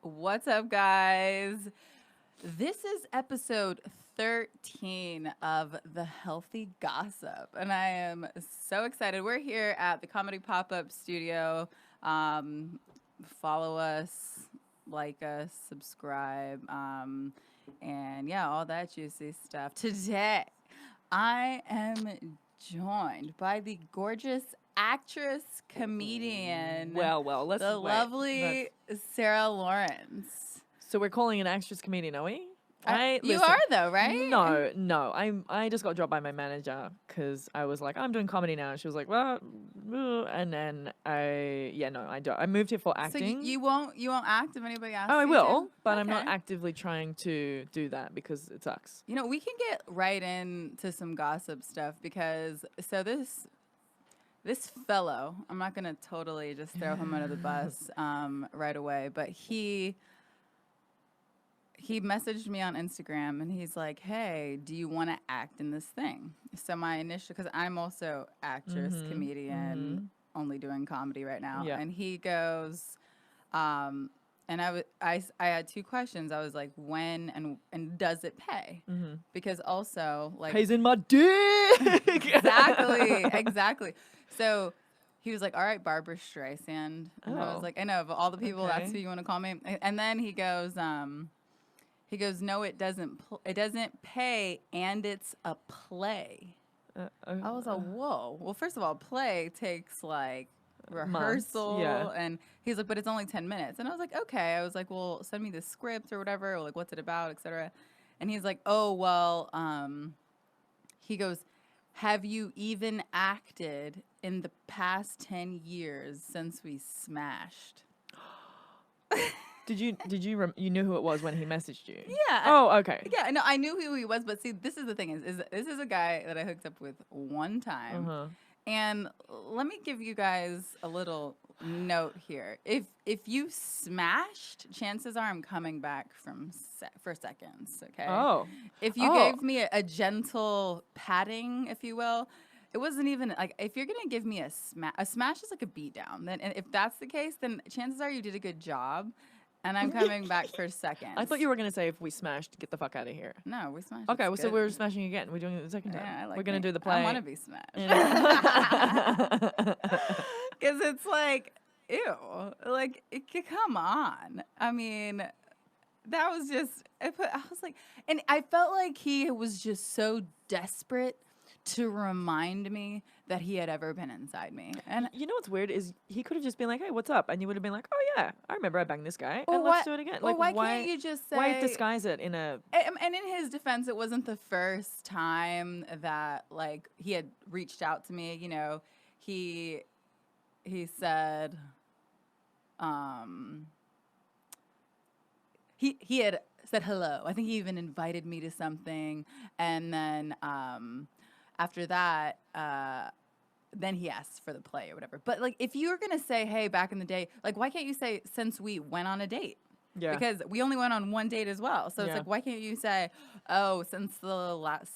What's up, guys? This is episode 13 of The Healthy Gossip, and I am so excited. We're here at the Comedy Pop-Up Studio. Follow us, like us, subscribe, and yeah, all that juicy stuff. Today, I am joined by the gorgeous actress, comedian, Let's the wait. lovely Sarah Lawrence. So we're calling an actress comedian, are we? You are though, right? No. I just got dropped by my manager because I was like, I'm doing comedy now. And she was like, well, and then I don't. I moved here for So acting. you won't act if anybody asks Oh, I you will, to? but I'm not Okay. actively trying to do that because it sucks. You know, we can get right into some gossip stuff because this fellow, I'm not gonna totally just throw him under the bus right away, but he messaged me on Instagram and he's like, "Hey, do you want to act in this thing?" So my initial, because I'm also actress, comedian, only doing comedy right now, Yeah. and he goes, and I had two questions. I was like, when and does it pay? Because also like Pays in my dick. exactly. So he was like, "All right, Barbara Streisand," and I was Oh, like, "I know of all the people, that's who okay. you want to call me." And then he goes, "No, it doesn't. It doesn't pay, and it's a play." I was like, "Whoa." Well, first of all, play takes like Months, rehearsal, yeah. and he's like, "But it's only 10 minutes." And I was like, "Okay." I was like, "Well, send me the script or whatever, or like what's it about, etc." And he's like, "Oh well." He goes, "Have you even acted in the past 10 years since we smashed?" Did you you knew who it was when he messaged you? Yeah. Oh, okay. Yeah, no, I knew who he was, but see, this is the thing is this is a guy that I hooked up with one time. Uh-huh. And let me give you guys a little note here. If you smashed, chances are I'm coming back for seconds, okay? Oh. If you Oh. gave me a gentle patting, if you will, it wasn't even like if you're gonna give me a smash is like a beat down. Then and if that's the case, then chances are you did a good job, and I'm coming back for seconds. I thought you were going to say if we smashed, get the fuck out of here. No, we smashed. Okay, It's so good. we're smashing again. We're doing it the second time. Yeah, I like we're going to do the play. I want to be smashed. Yeah. Because it's like, ew. Like, come on. I mean, that was just, I was like, and I felt like he was just so desperate to remind me that he had ever been inside me. And You know what's weird is he could have just been like, "Hey, what's up?" And you would have been like, "Oh yeah, I remember I banged this guy, Well, and let's do it again." well, Like, why can't you just say? why disguise it in a? And in his defense, it wasn't the first time that like he had reached out to me. You know, he said, he had said hello. I think he even invited me to something, and then after that, then he asked for the play or whatever. But like, if you were gonna say, "Hey, back in the day," like, why can't you say since we went on a date? Yeah. Because we only went on one date as well. So it's Yeah. like, why can't you say, "Oh, since the last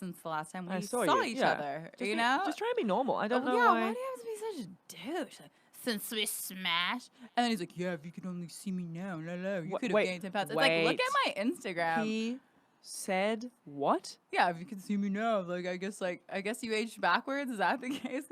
time I we saw saw you. each Yeah. other," Just you be- know? just try and be normal. I don't know Yeah, why. why do you have to be such a douche? Like, since we smashed, and then he's like, "Yeah, if you could only see me now, la la, you could have wait, gained 10 pounds." It's like, look at my Instagram. He said what? Yeah, if you could see me now, like I guess you aged backwards. Is that the case?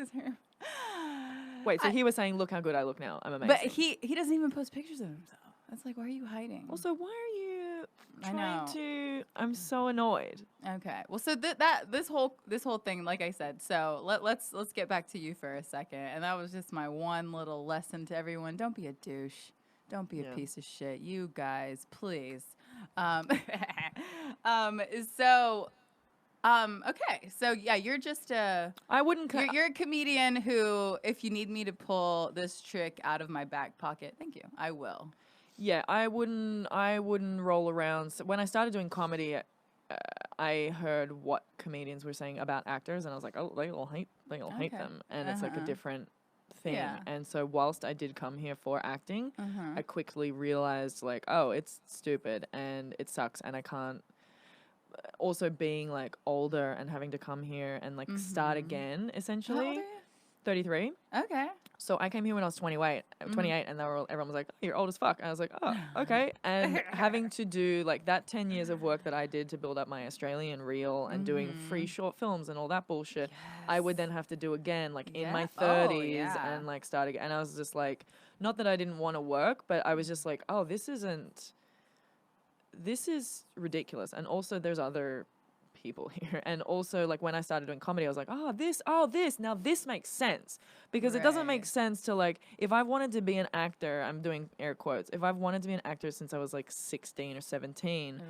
Wait, so he was saying, "Look how good I look now. I'm amazing." But he doesn't even post pictures of himself. That's like, why are you hiding? Also, why are you I trying know. to? I'm so annoyed. Okay. Well, so this whole thing, like I said, so let's get back to you for a second. And that was just my one little lesson to everyone. Don't be a douche. Don't be a Yeah. piece of shit. You guys, please. Um, so okay. So yeah, you're just I wouldn't. you're a comedian who, if you need me to pull this trick out of my back pocket, thank you. I will. Yeah, I wouldn't roll around. So when I started doing comedy, I heard what comedians were saying about actors, and I was like, "Oh, they all hate Okay. them," and it's like a different thing. Yeah. And so whilst I did come here for acting, Uh-huh. I quickly realized like, oh, it's stupid and it sucks, and I can't. Also, being like older and having to come here and like start again, How old essentially. are you? 33. Okay. So I came here when I was 28, and everyone was like, oh, you're old as fuck. And I was like, oh, okay. And having to do like that 10 years of work that I did to build up my Australian reel and doing free short films and all that bullshit, I would then have to do again, like in my 30s and like start again. And I was just like, not that I didn't want to work, but I was just like, oh, this is ridiculous. And also there's other people here. And also like when I started doing comedy, I was like, now this makes sense. Because it doesn't make sense to like, if I wanted to be an actor, I'm doing air quotes, if I've wanted to be an actor since I was like 16 or 17,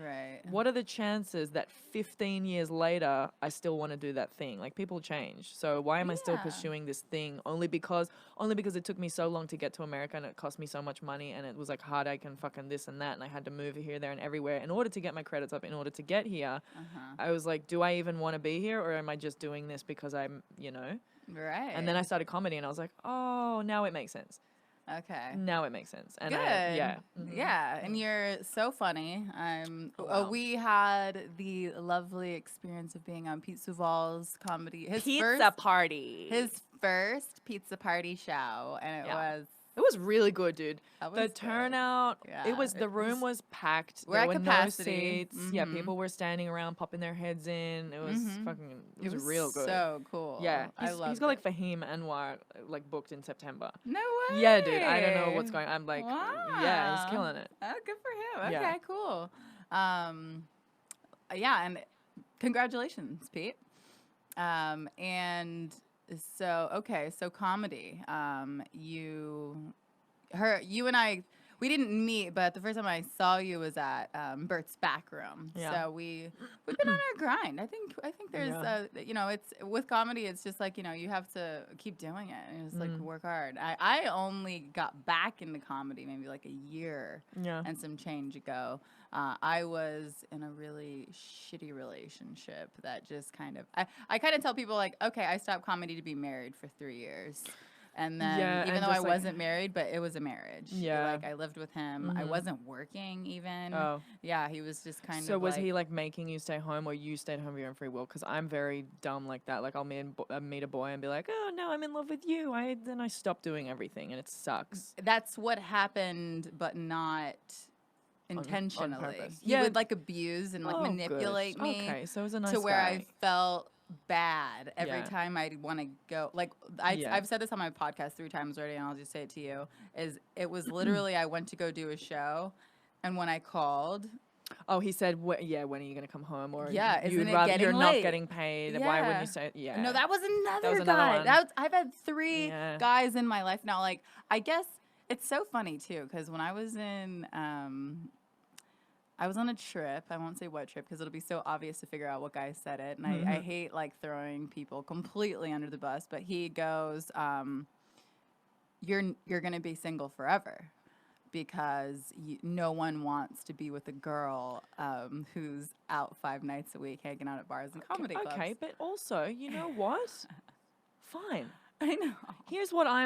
what are the chances that 15 years later I still want to do that thing? Like people change. So why am I still pursuing this thing only because it took me so long to get to America and it cost me so much money and it was like heartache and fucking this and that and I had to move here, there and everywhere in order to get my credits up, in order to get here. I was like, do I even want to be here or am I just doing this because I'm, Right. And then I started comedy and I was like, oh, now it makes sense. Okay. Now it makes sense. And Good. Yeah, and you're so funny. wow. We had the lovely experience of being on Pete Suval's comedy. His party. His first pizza party show, and it was really good, dude. That was the good. turnout, the room was packed. We're there at were capacity. no seats. Yeah, people were standing around popping their heads in. It was it was real good. So cool. Yeah, I love he's got like Fahim Anwar like booked in September. No way. Yeah, dude. I don't know what's going on. I'm like, wow. yeah, he's killing it. Oh, good for him. Yeah. Okay, cool. Yeah, and congratulations, Pete. And so comedy. You and I, we didn't meet, but the first time I saw you was at Bert's back room. Yeah. So we've been on our grind. I think there's it's with comedy. It's just like you have to keep doing it and just like work hard. I only got back into comedy maybe like a year and some change ago. I was in a really shitty relationship that just kind of I kind of tell people like, okay, I stopped comedy to be married for 3 years. And then, even though I wasn't married, but it was a marriage. Yeah. Like, I lived with him. I wasn't working even. Oh. Yeah, he was just kind of So was he, like, making you stay home or you stayed home of your own free will? Because I'm very dumb like that. Like, I'll meet a boy and be like, oh, no, I'm in love with you. Then I stop doing everything, and it sucks. That's what happened, but not intentionally. On purpose. He would, like, abuse and, like, manipulate me. Okay, so it was a nice to where guy. I felt bad every time I'd want to go. Like I've said this on my podcast 3 times already, and I'll just say it to you. It was literally I went to go do a show, and when I called, he said, when are you going to come home? Or isn't it getting you're late? Not getting paid. Yeah. Why wouldn't you say? Yeah. No, that was another another guy. one. I've had 3 guys in my life now. Like I guess it's so funny too because when I was in I was on a trip. I won't say what trip because it'll be so obvious to figure out what guy said it. And I hate like throwing people completely under the bus. But he goes, "You're gonna be single forever because no one wants to be with a girl who's out 5 nights a week hanging out at bars and comedy clubs." Okay, but also, you know what? Fine. I know. Here's what I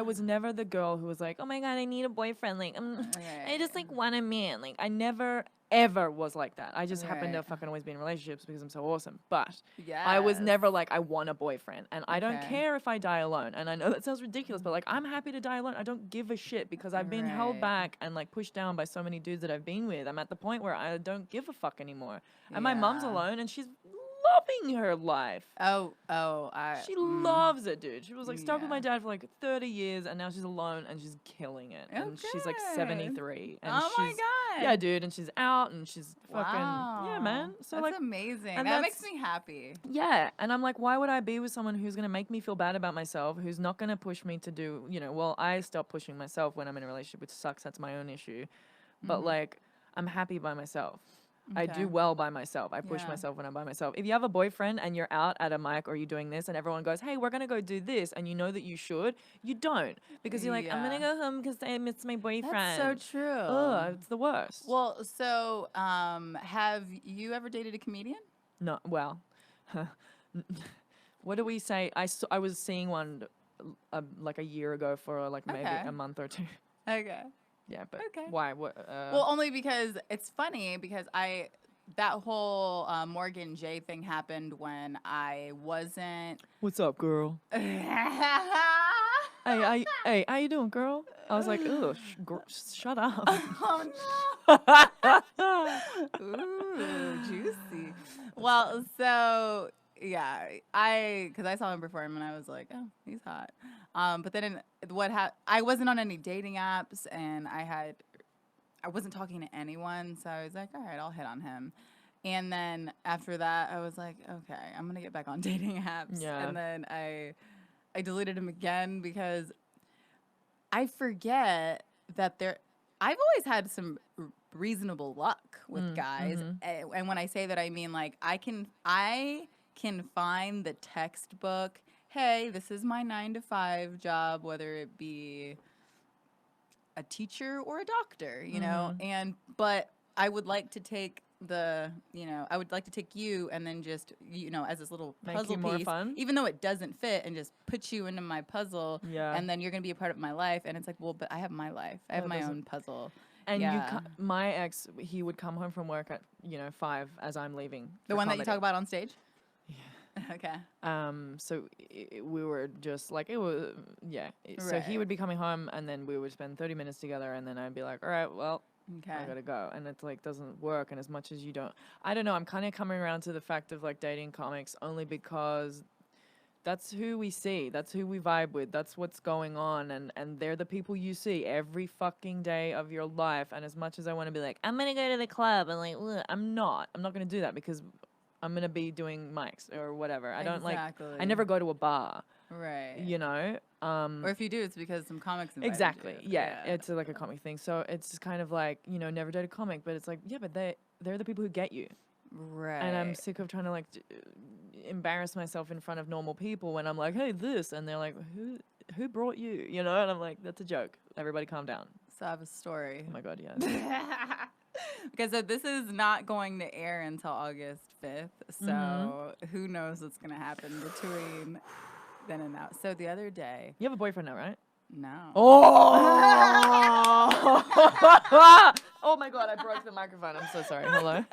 was never the girl who was like, oh my God, I need a boyfriend. Like, I just like want a man. Like, I never, ever was like that. I just happened to fucking always be in relationships because I'm so awesome. But I was never like, I want a boyfriend. And I don't care if I die alone. And I know that sounds ridiculous, but like, I'm happy to die alone. I don't give a shit because I've been held back and like pushed down by so many dudes that I've been with. I'm at the point where I don't give a fuck anymore. And my mom's alone and she's loving her life. She loves it, dude. She was like stuck with my dad for like 30 years and now she's alone and she's killing it. And she's like 73 and oh my God. Yeah, dude, and she's out and she's fucking yeah, man. So that's like amazing. And that makes me happy. Yeah, and I'm like, why would I be with someone who's going to make me feel bad about myself, who's not going to push me to do, I stop pushing myself when I'm in a relationship, which sucks. That's my own issue. But like I'm happy by myself. I do well by myself. I push myself when I'm by myself. If you have a boyfriend and you're out at a mic or you're doing this and everyone goes, hey, we're going to go do this, and you know that you should, you don't. Because you're like, I'm going to go home because I miss my boyfriend. That's so true. Ugh, it's the worst. Well, so have you ever dated a comedian? No, well, what do we say? I was seeing one like a year ago for like maybe a month or 2. Okay. Yeah, but why? What? Well, only because it's funny because I that whole Morgan J thing happened when I wasn't. What's up, girl? Hey, how you doing, girl? I was like, ugh, shut up. Oh no. Ooh, juicy. Well, so yeah, because I saw him perform and I was like, oh, he's hot. But then I wasn't on any dating apps and I wasn't talking to anyone, so I was like, all right, I'll hit on him. And then after that, I was like, okay, I'm gonna get back on dating apps. Yeah. And then I deleted him again because I forget that I've always had some reasonable luck with guys, and when I say that, I mean like I can find the textbook. Hey, this is my 9 to 5 job, whether it be a teacher or a doctor, you know. But I would like to take I would like to take you and then just, as this little Make puzzle you more piece, fun? even though it doesn't fit, and just put you into my puzzle. Yeah. And then you're going to be a part of my life. And it's like, well, but I have my life. I have my own puzzle. And yeah. My ex, he would come home from work at 5 as I'm leaving. The one that you talk about on stage? Yeah. Okay. So we were just like, it was, yeah. So he would be coming home and then we would spend 30 minutes together and then I'd be like, all right, well, okay, I gotta go. And it's like, doesn't work. And as much as I don't know, I'm kind of coming around to the fact of like dating comics only because that's who we see. That's who we vibe with. That's what's going on. And they're the people you see every fucking day of your life. And as much as I want to be like, I'm going to go to the club and like, ugh, I'm not going to do that because I'm going to be doing mics or whatever. I don't I never go to a bar. Right. Or if you do, it's because some comics invited exactly. you. Yeah. It's like a comic thing. So it's just kind of like, never date a comic, but it's like, yeah, but they're the people who get you. Right. And I'm sick of trying to like embarrass myself in front of normal people when I'm like, hey, this, and they're like, who brought you? And I'm like, that's a joke. Everybody calm down. So I have a story. Oh my God, yes. Because so this is not going to air until August 5th. So who knows what's going to happen between then and now. So the other day. You have a boyfriend now, right? No. Oh! Oh my God, I broke the microphone. I'm so sorry. Hello.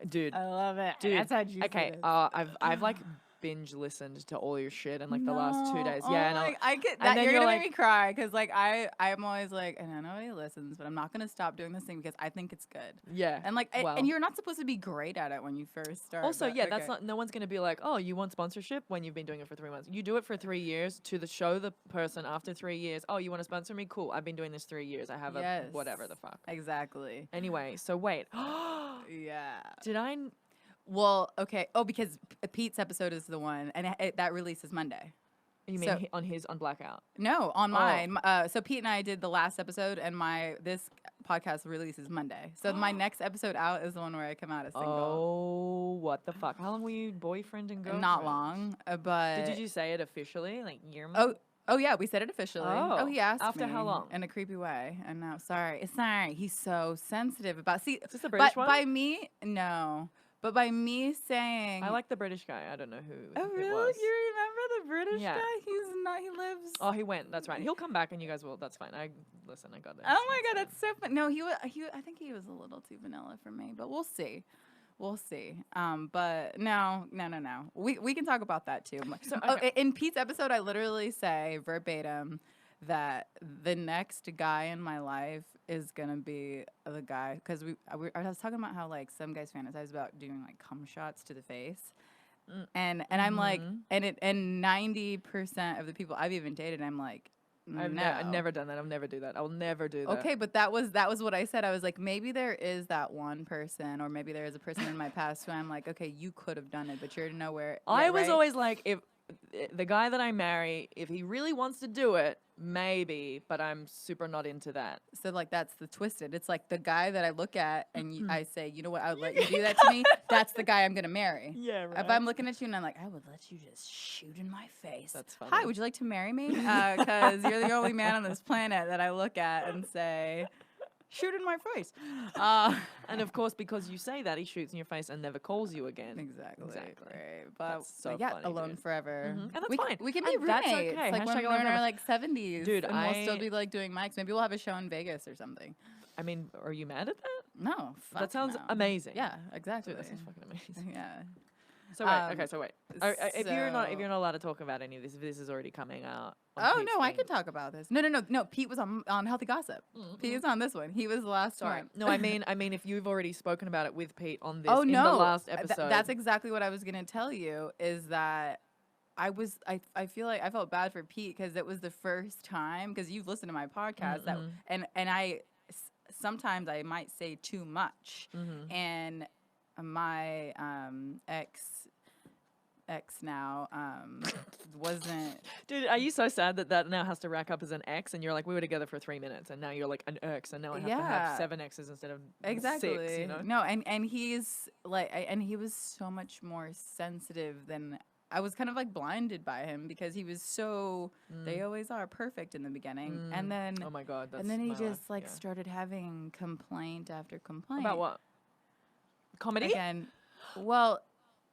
Dude. I love it. Dude. That's how juicy Okay. it is. I've like binge listened to all your shit in like the last 2 days. Yeah. And I get that. You're gonna make me cry because like I'm always like, and I know nobody listens, but I'm not gonna stop doing this thing because I think it's good. Yeah. And like, and you're not supposed to be great at it when you first start. Also, yeah, that's not. No one's gonna be like, oh, you want sponsorship when you've been doing it for 3 months. You do it for 3 years to show the person after 3 years. Oh, you want to sponsor me? Cool. I've been doing this 3 years. I have a whatever the fuck. Exactly. Anyway, so wait. Yeah. Did I? Well, okay. Oh, because Pete's episode is the one, and that releases Monday. You mean on Blackout? No, on mine. So Pete and I did the last episode, and this podcast releases Monday. So my next episode out is the one where I come out as single. Oh, what the fuck? How long were you boyfriend and girlfriend? Not long, but did you say it officially? Like year? Oh yeah, we said it officially. Oh, he asked after me how long? In a creepy way. And now, sorry. He's so sensitive about. See, is this the British one? By me, no. But by me saying, I like the British guy. I don't know who. Oh really? It was. You remember the British guy? He's not. He lives. Oh, he went. That's right. He'll come back, and you guys will. That's fine. I got that. Oh my God, that's so fun. No, he I think he was a little too vanilla for me, but we'll see. We'll see. But no. We can talk about that too. So, okay. In Pete's episode, I literally say verbatim that the next guy in my life is gonna be the guy, because I was talking about how like some guys fantasize about doing like cum shots to the face, and I'm like, and 90% of the people I've even dated, I'm like, I've never done that. I'll never do that. I'll never do that. Okay, but that was what I said. I was like, maybe there is that one person, or maybe there is a person in my past who I'm like, okay, you could have done it, but you're nowhere. I was always like, if the guy that I marry, if he really wants to do it, maybe, but I'm super not into that. So like that's the twisted. It's like the guy that I look at and I say, you know what, I would let you do that to me. That's the guy I'm gonna marry. Yeah, right. If I'm looking at you and I'm like, I would let you just shoot in my face. That's funny. Hi, would you like to marry me? Because you're the only man on this planet that I look at and say, shoot in my face. And of course, because you say that, he shoots in your face and never calls you again. Exactly. Right. But so yeah, funny, alone dude. forever. And that's fine. We can be roommates. That's okay. Like when we're in our like 70s. Dude, and we'll still be like doing mics. Maybe we'll have a show in Vegas or something. I mean, are you mad at that? No, fuck That sounds no. amazing. Yeah, exactly. Dude, that sounds fucking amazing. Yeah. So wait, okay, so wait. If you're not So- allowed to talk about any of this, if this is already coming out. On Oh Pete's no, I thing. can talk about this. No. Pete was on Healthy Gossip. Pete is on this one. He was the last Sorry. one. No, I mean if you've already spoken about it with Pete on this Oh in no, the last episode. that's exactly what I was gonna tell you. Is that I feel like I felt bad for Pete because it was the first time, because you've listened to my podcast that and sometimes I might say too much, and my ex now wasn't. Dude, are you so sad that now has to rack up as an ex, and you're like, we were together for 3 minutes, and now you're like an ex, and now I have to have 7 exes instead of Exactly. 6, you know? No, and he's like, and he was so much more sensitive than I was. Kind of like blinded by him because he was so. They always are perfect in the beginning, and then Oh my god, that's and then he my just life, like started having complaint after complaint About what? Comedy? again. Well,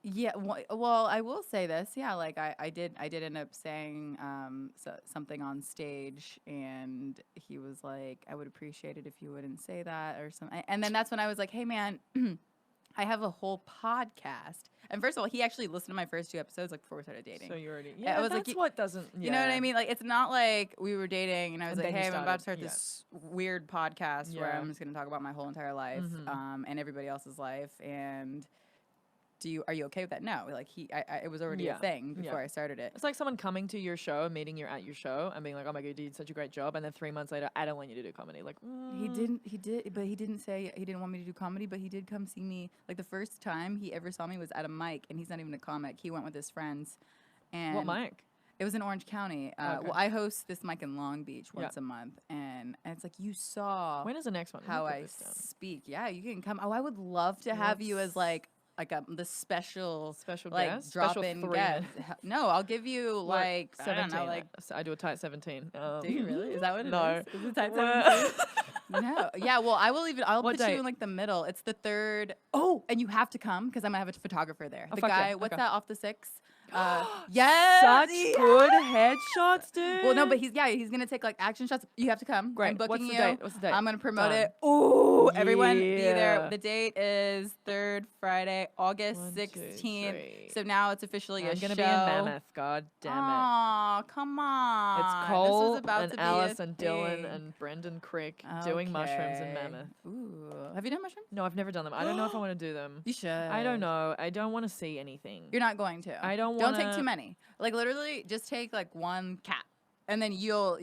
yeah. Well, I will say this. Yeah, like I did end up saying something on stage, and he was like, "I would appreciate it if you wouldn't say that," or something. And then that's when I was like, "Hey, man." I have a whole podcast. And first of all, he actually listened to my first 2 episodes like before we started dating. So you already, I yeah, was that's like, what doesn't, You know what I mean? Like, it's not like we were dating and I was And like, then you hey, I'm about to start started, this weird podcast where Yeah. I'm just going to talk about my whole entire life and everybody else's life. And are you okay with that? No. Like, it was already a thing before I started it. It's like someone coming to your show, meeting you at your show, and being like, "Oh my god, you did such a great job," and then 3 months later, I don't want you to do comedy. Like, He did, but he didn't say he didn't want me to do comedy, but he did come see me. Like, the first time he ever saw me was at a mic, and he's not even a comic. He went with his friends. And what mic? It was in Orange County. Okay. Well, I host this mic in Long Beach once a month, and it's like, you saw When is the next one? Let me how put I this down. speak. Yeah, you can come. Oh, I would love to have you as like the special like guest? drop Special in 3 guest. minutes. No, I'll give you like I 17. don't know, like. I do a tight 17. Do you really? Is that what it is? No. Is it type 17? No. Yeah, well, I'll What put you date? in like the middle. It's the 3rd. Oh, and you have to come because I'm gonna have a photographer there. Oh, The fuck yeah. guy, what's Okay. that off the 6? Yes. Such good headshots, dude. Well, no, but he's gonna take like action shots. You have to come. Great. I'm booking What's the you. date? What's the date? I'm gonna promote Done. it. Ooh, everyone be Yeah. there. The date is 3rd Friday, August 1, 2, 16th. 3. So now it's officially a I'm gonna show. be in Mammoth. God damn it. Aw, come on. It's This Cole was about and to be Alice a and Dylan thing. and Brendan Crick doing mushrooms in Okay. Mammoth. Ooh, have you done mushrooms? No, I've never done them. I don't know if I want to do them. You should. I don't know. I don't want to see anything. You're not going to. I don't Don't take wanna- too many. Like literally, just take like 1 cap, and then you'll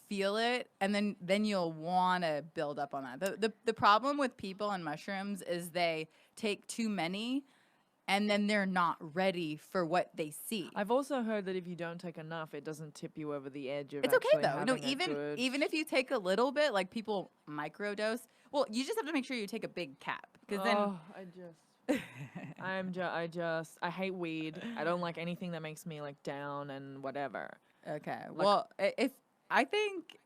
feel it, and then you'll want to build up on that. The problem with people on mushrooms is they take too many, and then they're not ready for what they see. I've also heard that if you don't take enough, it doesn't tip you over the edge of It's okay actually though. No, having a good- even if you take a little bit, like people microdose. Well, you just have to make sure you take a big cap because then. Oh, I hate weed. I don't like anything that makes me like down and whatever. Okay. Well, if I think,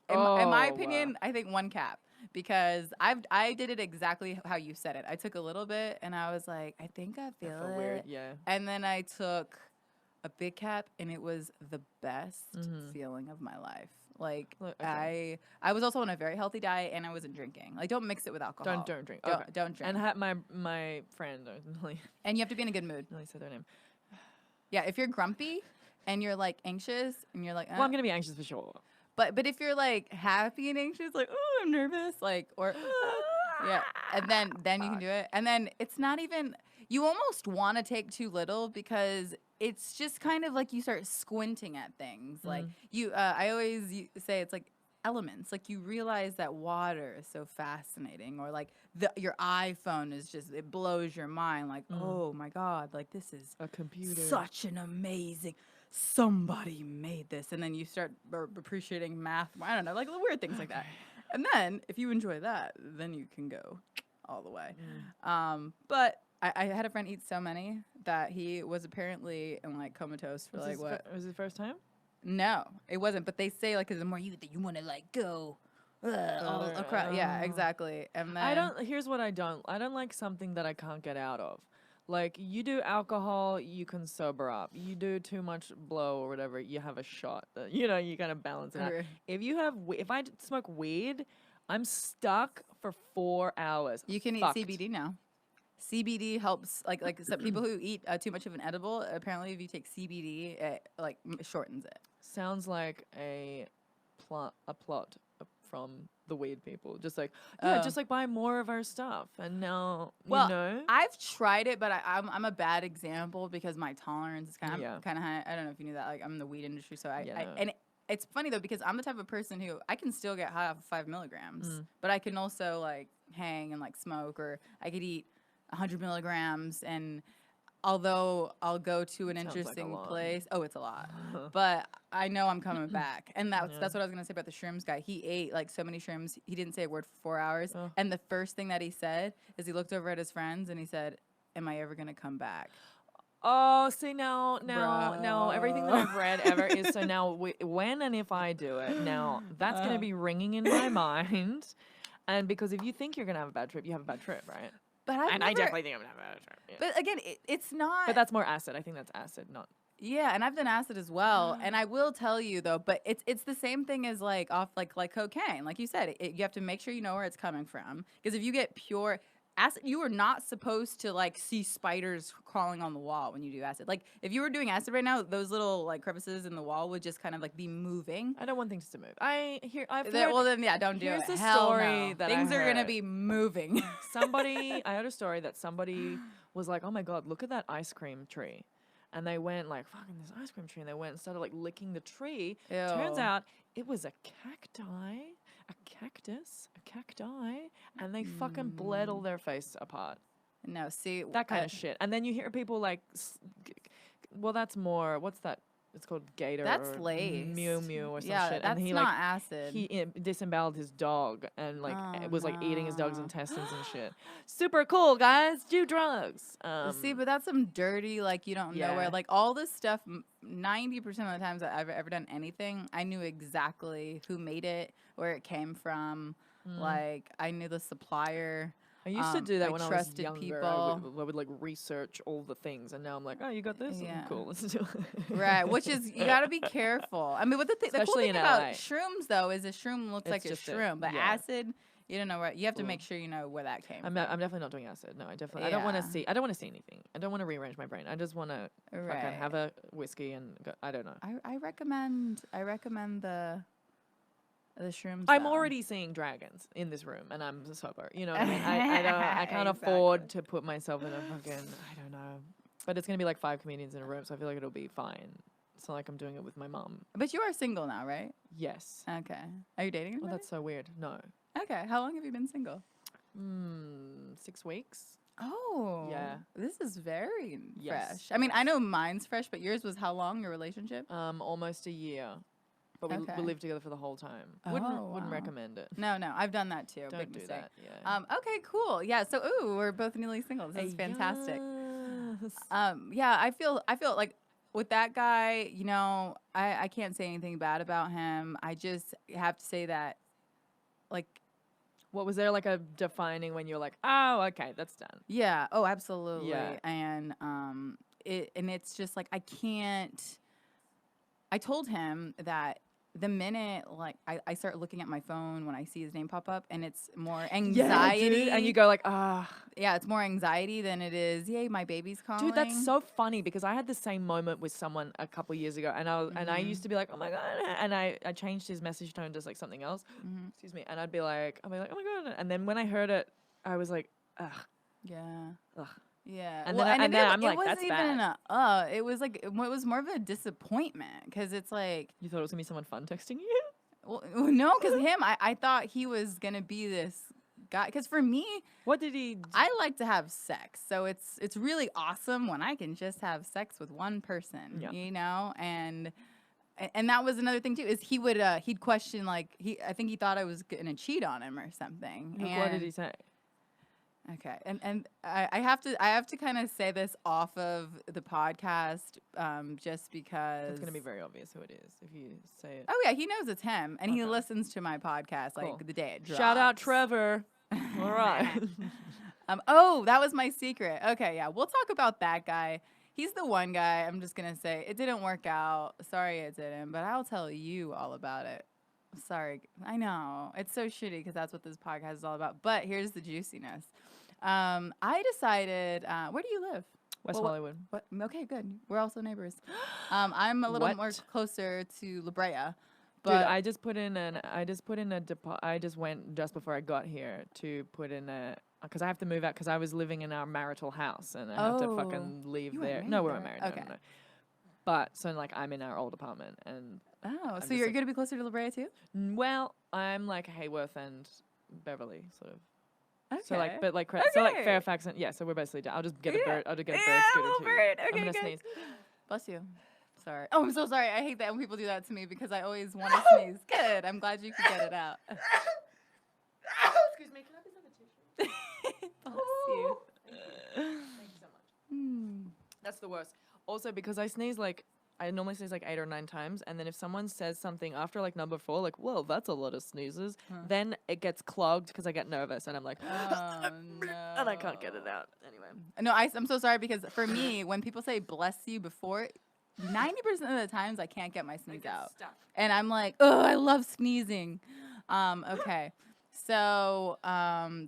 in my Oh, opinion, I think 1 cap because I did it exactly how you said it. I took a little bit and I was like, I think I feel felt it. weird, yeah. And then I took a big cap and it was the best feeling of my life. Like Look, okay. I was also on a very healthy diet and I wasn't drinking. Like don't mix it with alcohol. Don't drink. Don't, Okay. don't drink. And my friend, Nelly And you have to be in a good mood. said their name. Yeah, if you're grumpy and you're like anxious and you're like, Well, I'm gonna be anxious for sure. But if you're like happy and anxious, like oh I'm nervous, like or yeah, and then you can do it. And then it's not even you almost want to take too little because it's just kind of like you start squinting at things. Like I always say it's like elements. Like you realize that water is so fascinating, or like your iPhone is just it blows your mind. Like oh my god, like this is A computer. such an amazing. Somebody made this, and then you start appreciating math. I don't know, like weird things like that. And then if you enjoy that, then you can go all the way. But I had a friend eat so many that he was apparently in like comatose for like what? Was it the first time? No, it wasn't. But they say like 'cause the more you eat, you want to like go all across. Yeah, exactly. And then Here's what I don't like something that I can't get out of. Like you do alcohol, you can sober up. You do too much blow or whatever, you have a shot. You know, you kind of balance it out. Right. If I smoke weed, I'm stuck for 4 hours. You can Fucked. eat CBD now. CBD helps, like some people who eat too much of an edible. Apparently, if you take CBD, it shortens it. Sounds like a plot from the weed people. Just like, yeah, just like buy more of our stuff. And now, Well, you know. I've tried it, but I'm a bad example because my tolerance is kind of high. I don't know if you knew that. Like, I'm in the weed industry, so and it's funny though because I'm the type of person who I can still get high off of 5 milligrams, but I can also like hang and like smoke, or I could eat 100 milligrams. And although I'll go to an interesting place, it's a lot, but I know I'm coming back. And that's what I was gonna say about the shrooms guy. He ate like so many shrooms, he didn't say a word for 4 hours, and the first thing that he said is he looked over at his friends and he said, "Am I ever gonna come back?" Oh, see, now, everything that I've read ever is, so now when and if I do it, now that's going to be ringing in my mind. And because if you think you're going to have a bad trip, you have a bad trip, right? But I definitely think I'm going to have a bad trip. Yeah. But again, it's not. But that's more acid. I think that's acid, not. Yeah, and I've done acid as well. And I will tell you though, but it's the same thing as like cocaine. Like you said, you have to make sure you know where it's coming from. Because if you get pure acid, you are not supposed to like see spiders crawling on the wall when you do acid. Like if you were doing acid right now, those little like crevices in the wall would just kind of like be moving. I don't want things to move. Don't do it. Here's a Hell story no. that things I are gonna heard. be moving. I heard a story that somebody was like, "Oh my god, look at that ice cream tree," and they went like, "Fucking this ice cream tree," and they went and started like licking the tree. Ew. Turns out it was a cacti. A cacti, and they fucking bled all their face apart. No, see that kind of shit. And then you hear people like, well, that's more. What's that? It's called Gator. That's or lace. Mew Mew or some yeah, shit. That's and he not acid. He disemboweled his dog and like it was like eating his dog's no. intestines and shit. Super cool, guys. Do drugs. See, but that's some dirty, like you don't know where. Like all this stuff, 90% of the times that I've ever done anything, I knew exactly who made it, where it came from. Like I knew the supplier. I used to do that when I was trusted younger. people. I would like research all the things, and now I'm like, oh, you got this? Yeah. Cool, let's do it. Right, which is, you got to be careful. I mean, the cool thing about shrooms, though, is a shroom looks like a shroom, but acid, you don't know where. You have to make sure you know where that came from. I'm definitely not doing acid. No, I don't want to see. I don't want to see anything. I don't want to rearrange my brain. I just want to fucking have a whiskey and go, I don't know. I recommend the shrooms. I'm already seeing dragons in this room, and I'm sober. You know what I mean? I can't afford to put myself in a fucking, I don't know. But it's gonna be like 5 comedians in a room, so I feel like it'll be fine. It's not like I'm doing it with my mom. But you are single now, right? Yes. Okay. Are you dating anybody? Well, that's so weird. No. Okay. How long have you been single? 6 weeks. Oh. Yeah. This is very Yes. fresh. I mean, I know mine's fresh, but yours was how long, your relationship? Almost a year. But we lived together for the whole time. Wouldn't recommend it. No, I've done that too. Don't Big do mistake. that. Yeah. Okay, cool. Yeah. So, we're both newly single. This is fantastic. Yes. Yeah. I feel like with that guy, you know, I can't say anything bad about him. I just have to say that, like, what was there like a defining when you're like, oh, okay, that's done. Yeah. Oh, absolutely. Yeah. And it's just like I can't. I told him that the minute like I start looking at my phone when I see his name pop up, and it's more anxiety, yeah, dude. And you go like, yeah, it's more anxiety than it is, yay, my baby's calling. Dude, that's so funny because I had the same moment with someone a couple years ago, and I used to be like, oh my god, and I changed his message tone to like something else. Excuse me, and I'd be like, oh my god, and then when I heard it, I was like, ugh. Yeah. Ugh. Yeah, and then I'm like, that's bad. It was like it was more of a disappointment because it's like you thought it was gonna be someone fun texting you. Well, no, because I thought he was gonna be this guy. Because for me, what did he? I like to have sex, so it's really awesome when I can just have sex with one person, you know, and that was another thing too. Is he would he'd question like I think he thought I was gonna cheat on him or something. What did he say? Okay, and I have to kind of say this off of the podcast, just because it's gonna be very obvious who it is if you say it. Oh yeah, he knows it's him, and he listens to my podcast like the day it drops. Shout out Trevor. All right. Oh, that was my secret. Okay, yeah, we'll talk about that guy. He's the one guy. I'm just gonna say it didn't work out. Sorry, it didn't, but I'll tell you all about it. Sorry. I know. It's so shitty because that's what this podcast is all about. But here's the juiciness. I decided, where do you live? West Hollywood. What? Okay, good. We're also neighbors. I'm a little more What? closer to La Brea. Dude, But I just went just before I got here to put in because I have to move out because I was living in our marital house and I have to fucking leave You weren't there. married No, we weren't there. married. Okay. No. But so like I'm in our old apartment and oh, I'm so just you're like- gonna be closer to La Brea too? well, I'm like Hayworth and Beverly sort of. Okay. So like, but like, so like Okay. Fairfax and so we're basically down. I'll just get a Yeah. bird. I'll just get a bird Yeah, scooter little too. bird. I'm Okay, gonna good. sneeze. Bless you. Sorry. Oh, I'm so sorry. I hate that when people do that to me because I always want to sneeze. Good. I'm glad you could get it out. Excuse me. Can I have a tissue? Bless you. Thank you so much. Hmm. That's the worst. Also, because I sneeze like I normally sneeze like 8 or 9 times, and then if someone says something after like number 4, like whoa, that's a lot of sneezes, then it gets clogged because I get nervous and I'm like, Oh, no. and I can't get it out. Anyway, No, I'm so sorry because for me, when people say bless you before, 90% of the times I can't get my sneeze out. And I'm like, oh, I love sneezing. Okay. So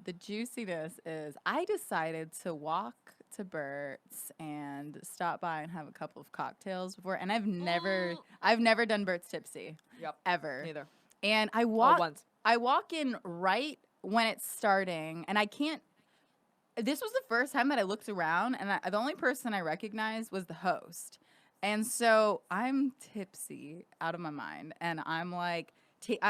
the juiciness is I decided to walk to Bert's and stop by and have a couple of cocktails before. And I've never done Bert's Tipsy. Yep. Ever. Neither. And I Once. walk in right when it's starting, and I can't. This was the first time that I looked around, and the only person I recognized was the host. And so I'm tipsy out of my mind, and I'm like,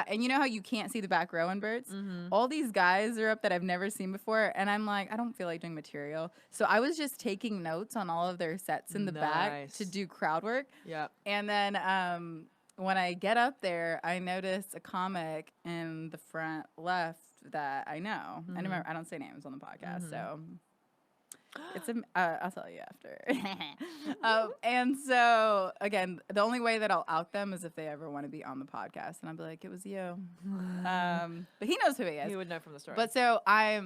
and you know how you can't see the back row in Bert's? All these guys are up that I've never seen before, and I'm like, I don't feel like doing material. So I was just taking notes on all of their sets in the back Nice. to do crowd work. Yeah. And then when I get up there, I notice a comic in the front left that I know. I remember I don't say names on the podcast, so it's I'll tell you after. And so again, the only way that I'll out them is if they ever want to be on the podcast, and I'll be like, "It was you." But he knows who he is. He would know from the story. But so I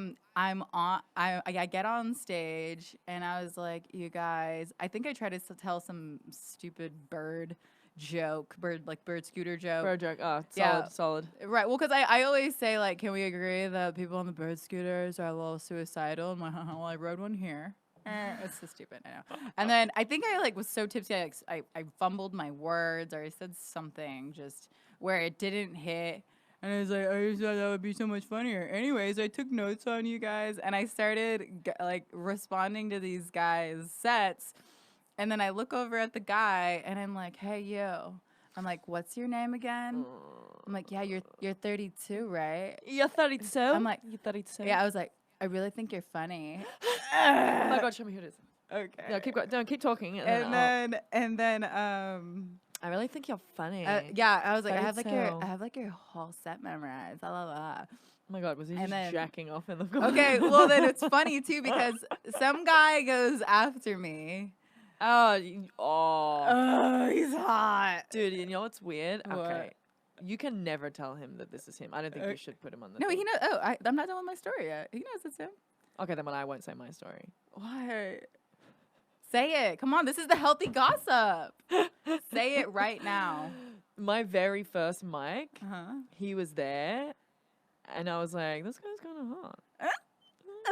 get on stage and I was like, you guys, I think I tried to tell some stupid bird scooter joke. bird joke. Oh, solid, Yeah. solid. Right. Well, because I always say, like, can we agree that people on the bird scooters are a little suicidal? I'm like, well, I rode one here. It's so stupid, I know. And then I think I was so tipsy, I fumbled my words, or I said something just where it didn't hit. And I was like, I just thought that would be so much funnier. Anyways, I took notes on you guys, and I started responding to these guys' sets. And then I look over at the guy, and I'm like, hey, you. I'm like, what's your name again? I'm like, yeah, you're 32, right? You're 32. I'm like, you're 32. yeah, I was like, I really think you're funny. Oh my God, show me who it is. Okay. No, keep going. Don't keep talking. And then I really think you're funny. yeah, I was like, I have 32. your whole set memorized. Blah blah blah. Oh my God, was he And just then- jacking off in the corner? Okay, well then it's funny too because some guy goes after me. Oh, Oh, he's hot. dude, you know what's weird? What? Okay. You can never tell him that this is him. I don't think you should put him on the No, thing. he knows. Oh, I'm not done with my story yet. He knows it's him. Okay, then I won't say my story. What? Say it. Come on, this is the healthy gossip. Say it right now. My very first mic, Uh-huh. he was there, and I was like, this guy's kind of hot.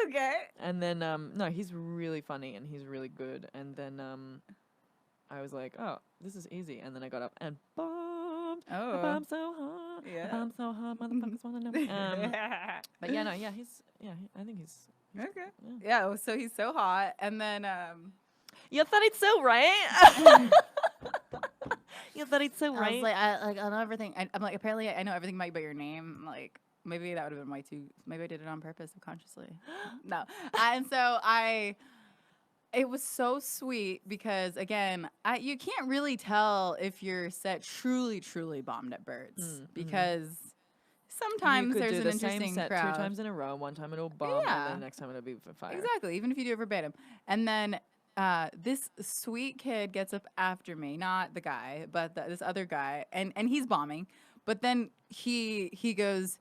Okay. And then, no, he's really funny and he's really good. And then I was like, oh, this is easy. And then I got up and bombed. Oh. I'm so hot. Yeah. I'm so hot. Motherfuckers want to know me. But yeah, no, yeah, I think he's. Okay. Yeah, so he's so hot. And then You thought it's so right? You thought it's so I right? was like, I know everything. I'm like, apparently I know everything about your name. Like, maybe that would have been way too. Maybe I did it on purpose, subconsciously. No, and so it was so sweet because again, you can't really tell if your set truly bombed at Bert's because sometimes you could there's do an the interesting same set crowd. 2 times in a row. One time it'll bomb, Yeah. and then next time it'll be for fire. Exactly, even if you do it verbatim. And then this sweet kid gets up after me, not the guy, but this other guy, and he's bombing. But then he goes,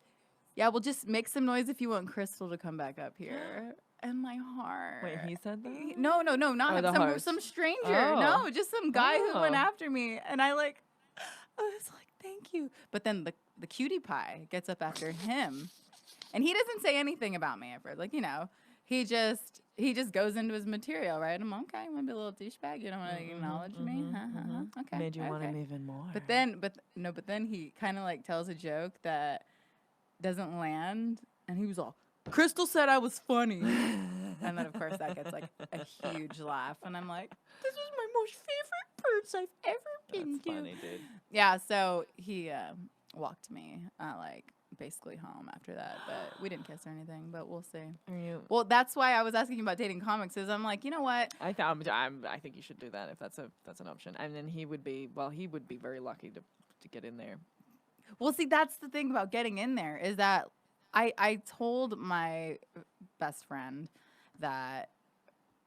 yeah, well, just make some noise if you want Krystle to come back up here. And my heart. Wait, he said that? No, not Oh, the him, host. some stranger. Oh. No, just some guy who went Oh. after me. And I was like, thank you. But then the cutie pie gets up after him. And he doesn't say anything about me at first. Like, he just goes into his material, right? I'm okay. You want to be a little douchebag? You don't want to acknowledge me? Okay. Made you want okay. him even more. But then he kind of like tells a joke that doesn't land. And he was all, Krystle said I was funny. And then, of course, that gets like a huge laugh. And I'm like, this is my most favorite birds I've ever been to. That's funny, dude. Yeah, so he walked me like basically home after that, but we didn't kiss or anything, but we'll see. Well, that's why I was asking about dating comics, is I'm like, you know what? I think you should do that if that's an option. And then he would be very lucky to get in there. Well, see, that's the thing about getting in there, is that I told my best friend that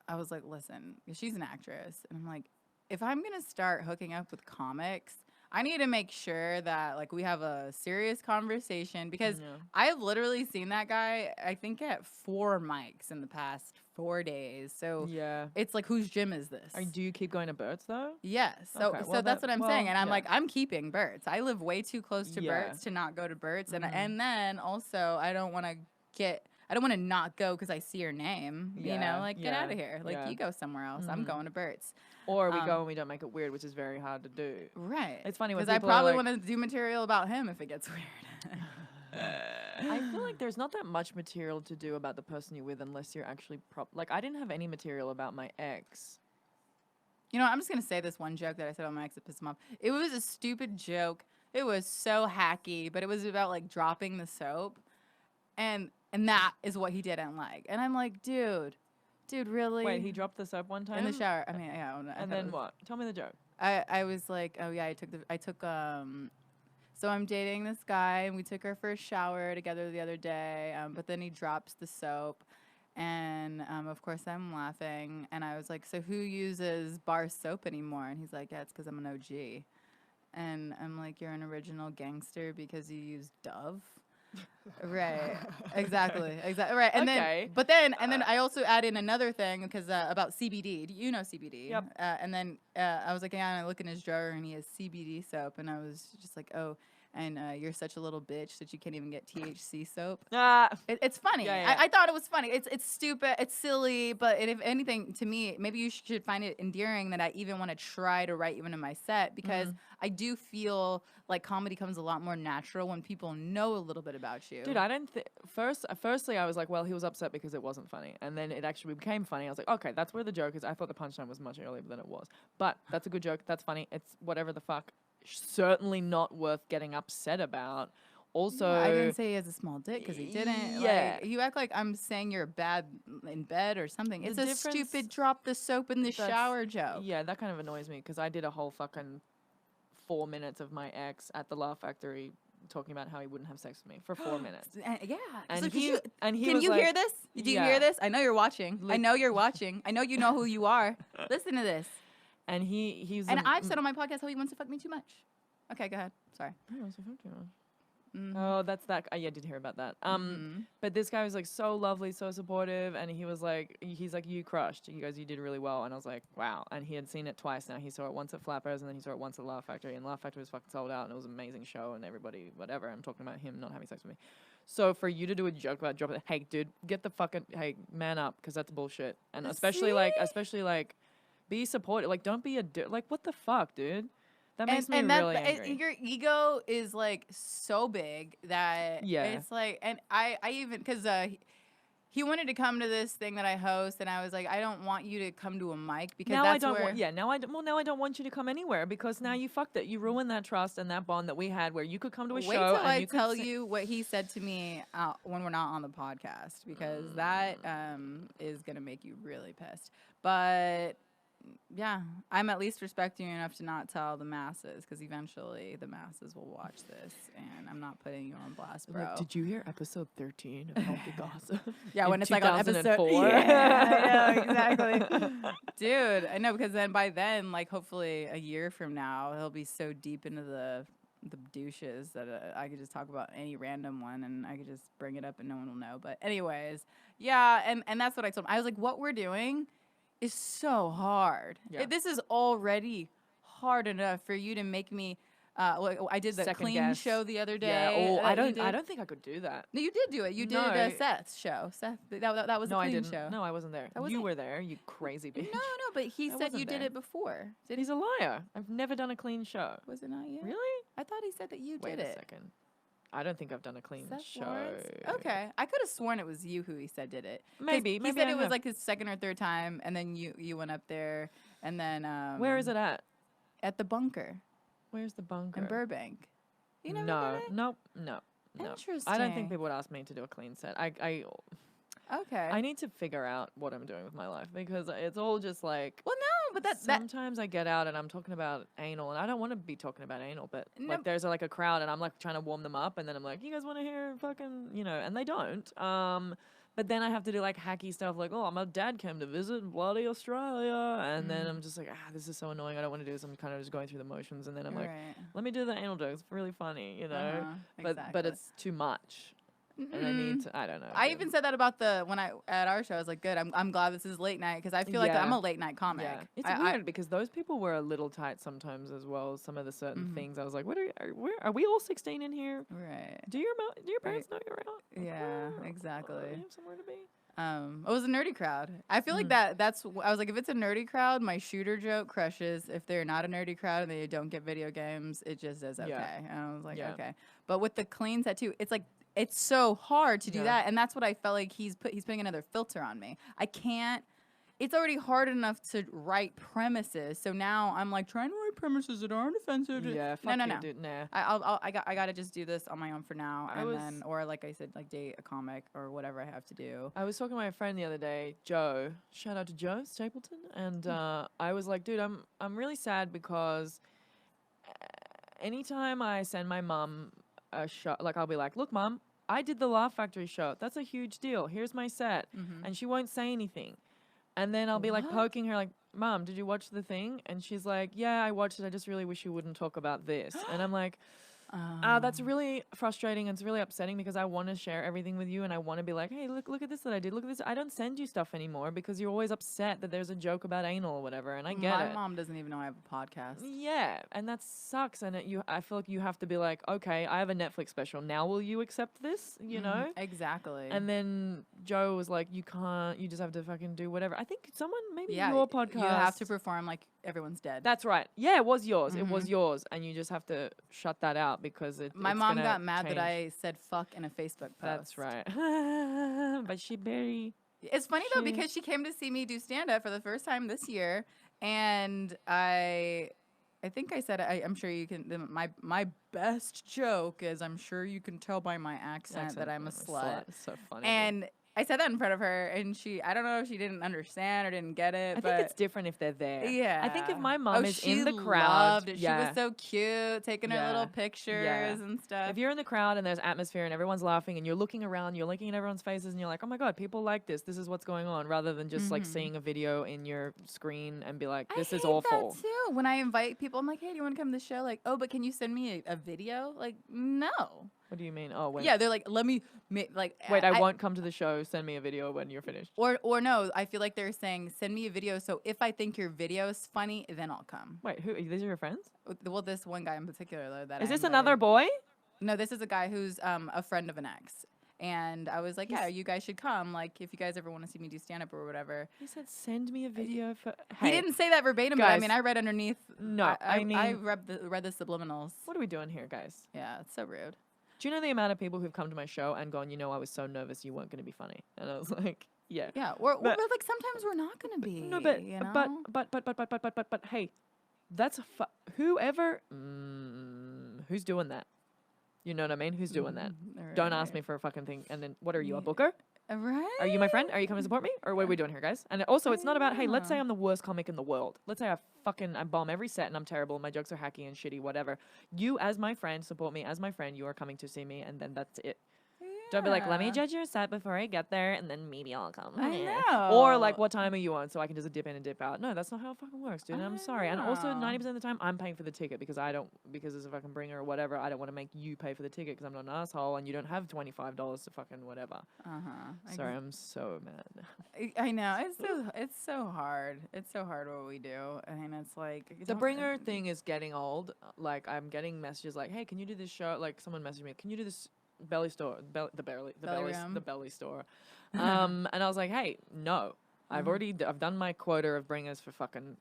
I was like, listen, she's an actress, and I'm like, if I'm gonna start hooking up with comics, I need to make sure that like we have a serious conversation, because I have literally seen that guy, I think, at 4 mics in the past 4 days. So it's like, whose gym is this? Do you keep going to Bert's though? Yes. So that's what I'm saying. And I'm like, I'm keeping Bert's. I live way too close to Bert's to not go to Bert's. And then also I don't want to not go because I see your name. Get out of here. Like, you go somewhere else. I'm going to Bert's. Or we go and we don't make it weird, which is very hard to do. Right. It's funny because I probably want to do material about him if it gets weird. I feel like there's not that much material to do about the person you're with unless you're actually like, I didn't have any material about my ex. I'm just going to say this one joke that I said on my ex that pissed him off. It was a stupid joke. It was so hacky, but it was about like dropping the soap. And that is what he didn't like. And I'm like, dude, really? Wait, he dropped the soap one time? In the shower. I mean, yeah. And then what? Tell me the joke. I was like, oh yeah, so I'm dating this guy, and we took our first shower together the other day, but then he drops the soap, and of course I'm laughing, and I was like, so who uses bar soap anymore? And he's like, yeah, it's because I'm an OG. And I'm like, you're an original gangster because you use Dove? Right. Exactly. Right. And then I also add in another thing because about CBD. You know CBD. Yep. And then I was like, yeah, and I look in his drawer and he has CBD soap, and I was just like, oh, and you're such a little bitch that you can't even get THC soap. It's funny. I thought it was funny. It's stupid. It's silly. But if anything, to me, maybe you should find it endearing that I even want to try to write even in my set, because I do feel like comedy comes a lot more natural when people know a little bit about you. Dude, I don't think... Firstly, I was like, well, he was upset because it wasn't funny. And then it actually became funny. I was like, okay, that's where the joke is. I thought the punchline was much earlier than it was. But that's a good joke. That's funny. It's whatever the fuck. Certainly not worth getting upset about. Also... I didn't say he has a small dick because he didn't. Yeah. Like, you act like I'm saying you're bad in bed or something. It's a stupid drop the soap in the shower joke. Yeah, that kind of annoys me because I did a whole fucking 4 minutes of my ex at the Laugh Factory talking about how he wouldn't have sex with me for 4 minutes. Yeah. And so he can was you like, hear this? Do you hear this? I know you're watching. I know you're watching. I know you know who you are. Listen to this. And he's... And I've said on my podcast how he wants to fuck me too much. Okay, go ahead. Sorry. Oh, that's that. Yeah, I did hear about that. But this guy was like so lovely, so supportive, and he's like, you crushed. He goes, you did really well, and I was like, wow. And he had seen it twice now. He saw it once at Flappers, and then he saw it once at Laugh Factory, and Laugh Factory was fucking sold out, and it was an amazing show, and everybody, whatever. I'm talking about him not having sex with me. So for you to do a joke about dropping, hey, dude, get the fucking, hey, man up, because that's bullshit. And especially like, be supportive. Like, don't be like, what the fuck, dude? That makes me really angry. Your ego is like so big that it's like, and I even, because he wanted to come to this thing that I host, and I was like, I don't want you to come to a mic because now I don't want you to come anywhere because now you fucked it. You ruined that trust and that bond that we had where you could come to a show. Wait till I tell you what he said to me when we're not on the podcast, because that is gonna make you really pissed. But yeah, I'm at least respecting you enough to not tell the masses, because eventually the masses will watch this, and I'm not putting you on blast, bro. Like, did you hear episode 13 of Healthy Gossip? Yeah, when it's like on episode 4. Yeah, I know, exactly. Dude, I know, because then by then, like hopefully a year from now, he'll be so deep into the douches that I could just talk about any random one, and I could just bring it up and no one will know. But anyways, yeah, and that's what I told him. I was like, what we're doing is so hard. Yeah. This is already hard enough for you to make me I did the Second clean guess. show the other day. Yeah. Oh, that I you don't. did. I don't think I could do that. No, you did do it. You did No. Seth's show. Seth, that was No, the I clean didn't. show. No, I wasn't there. That You wasn't- were there. You crazy bitch. No, but he I said wasn't you did there. it before. He's a liar. I've never done a clean show. Was it not you? Really? I thought he said that you Wait did a it. second. I don't think I've done a clean Seth show. Lawrence? Okay, I could have sworn it was you who he said did it. 'Cause Maybe. he Maybe said I it was have. like his second or third time, and then you went up there, and then Where is it at? At the bunker Where's the bunker? in Burbank. You never No. did it? Nope. No. No. I don't think people would ask me to do a clean set. Okay. I need to figure out what I'm doing with my life because it's all just like. Well, no, but that Sometimes I get out and I'm talking about anal, and I don't want to be talking about anal, but No. like there's like a crowd, and I'm like trying to warm them up, and then I'm like, you guys want to hear fucking, and they don't. But then I have to do like hacky stuff like, oh, my dad came to visit bloody Australia, and then I'm just like, this is so annoying. I don't want to do this. I'm kind of just going through the motions, and then I'm like, Right. let me do the anal joke. It's really funny, But Exactly. it's too much, and I need to. I don't know. I even said that about at our show. I was like, good. I'm glad this is late night because I feel like Yeah. I'm a late night comic. Yeah, it's I- weird because those people were a little tight sometimes as well. Some of the certain things, I was like, "What are we all 16 in here? Right. Do your parents know you're out? Yeah, You exactly. have somewhere to be." It was a nerdy crowd. I feel like that's. I was like, if it's a nerdy crowd, my shooter joke crushes. If they're not a nerdy crowd and they don't get video games, it just is okay. Yeah. And I was like, Yeah. okay. But with the clean tattoo, it's like it's so hard to do Yeah. that, and that's what I felt like he's putting another filter on me. I can't. It's already hard enough to write premises, so now I'm like trying to write premises that aren't offensive. Yeah, no, fuck you, dude. Nah. I gotta just do this on my own for now, I and was- then or like I said, like date a comic or whatever I have to do. I was talking to my friend the other day, Joe. Shout out to Joe Stapleton, and I was like, dude, I'm really sad because anytime I send my mom a show, like I'll be like, look, mom, I did the Laugh Factory show. That's a huge deal. Here's my set, and she won't say anything. And then I'll be like What? poking her, like, Mom, did you watch the thing? And she's like, yeah, I watched it. I just really wish you wouldn't talk about this. And I'm like, that's really frustrating and it's really upsetting because I want to share everything with you and I want to be like, hey, look at this that I did. Look at this. I don't send you stuff anymore because you're always upset that there's a joke about anal or whatever. And I get My it. mom doesn't even know I have a podcast. Yeah, and that sucks. And I feel like you have to be like, okay, I have a Netflix special. Now will you accept this? You know? Exactly. And then Joe was like, you can't. You just have to fucking do whatever. I think someone, maybe yeah, your podcast. you have to perform like everyone's dead. That's right. Yeah, it was yours. It was yours, and you just have to shut that out because My it's mom gonna got mad that change. I said fuck in a Facebook post. That's right. But she barely. It's funny though She- because she came to see me do stand up for the first time this year, and I think I said I'm sure you can. My best joke is I'm sure you can tell by my accent that I'm a slut. It's so funny. And I said that in front of her, and I don't know if she didn't understand or didn't get it. I but think it's different if they're there. yeah. I think if my mom is she in the crowd, loved it. yeah. She was so cute, taking her Yeah. little pictures and stuff. If you're in the crowd and there's atmosphere and everyone's laughing and you're looking around, you're looking at everyone's faces and you're like, oh my God, people like this. This is what's going on. Rather than just like seeing a video in your screen and be like, this I is hate awful. That too. When I invite people, I'm like, hey, do you want to come to the show? Like, oh, but can you send me a video? Like, no. What do you mean? Oh, wait. Yeah, they're like, let me, like. Wait, I won't come to the show. Send me a video when you're finished. Or no, I feel like they're saying, send me a video. So if I think your video is funny, then I'll come. Wait, who? These are your friends? Well, this one guy in particular, though, that Is I this invited. another boy? No, this is a guy who's a friend of an ex. And I was like, yeah, you guys should come. Like, if you guys ever want to see me do stand up or whatever. He said, send me a video for. He didn't say that verbatim, but I guys. mean, I read underneath. No, I mean- I read the subliminals. What are we doing here, guys? Yeah, it's so rude. Do you know the amount of people who've come to my show and gone, I was so nervous you weren't going to be funny? And I was like, yeah. Yeah, But- but like sometimes we're not gonna be. No, but, you know? but, hey, that's whoever, who's doing that? You know what I mean? Who's doing that? Don't ask me for a fucking thing. And then, what are you, a booker? Right? Are you my friend? Are you coming to support me? Or what are we doing here, guys? And also, it's not about, hey, let's say I'm the worst comic in the world. Let's say I bomb every set and I'm terrible. My jokes are hacky and shitty, whatever. You, as my friend, support me as my friend. You are coming to see me, and then that's it. Don't be like, let me Yeah. judge your set before I get there, and then maybe I'll come. I Or like, know. what time are you on? So I can just dip in and dip out. No, that's not how it fucking works, dude. I'm sorry. And also, know. 90% of the time, I'm paying for the ticket because because as a fucking bringer or whatever, I don't want to make you pay for the ticket because I'm not an asshole and you don't have $25 to fucking whatever. Sorry, I'm so mad. I know. It's so hard. It's so hard what we do. And it's like The bringer thing is getting old. Like, I'm getting messages like, hey, can you do this show? Like, someone messaged me, can you do this belly store, the belly store. And I was like, hey, no, I've done my quota of bringers for fucking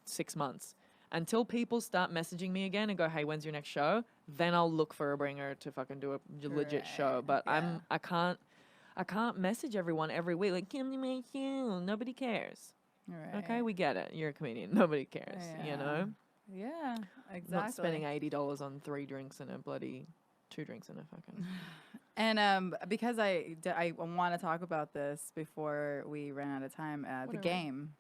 6 months. Until people start messaging me again and go, hey, when's your next show? Then I'll look for a bringer to fucking do a legit show. But yeah. I can't message everyone every week like, come to my show. Nobody cares. Right. Okay, we get it. You're a comedian. Nobody cares. Yeah. You know. Yeah, exactly. Not spending $80 on 3 drinks and a bloody 2 drinks and a fucking. And because I want to talk about this before we run out of time, the game.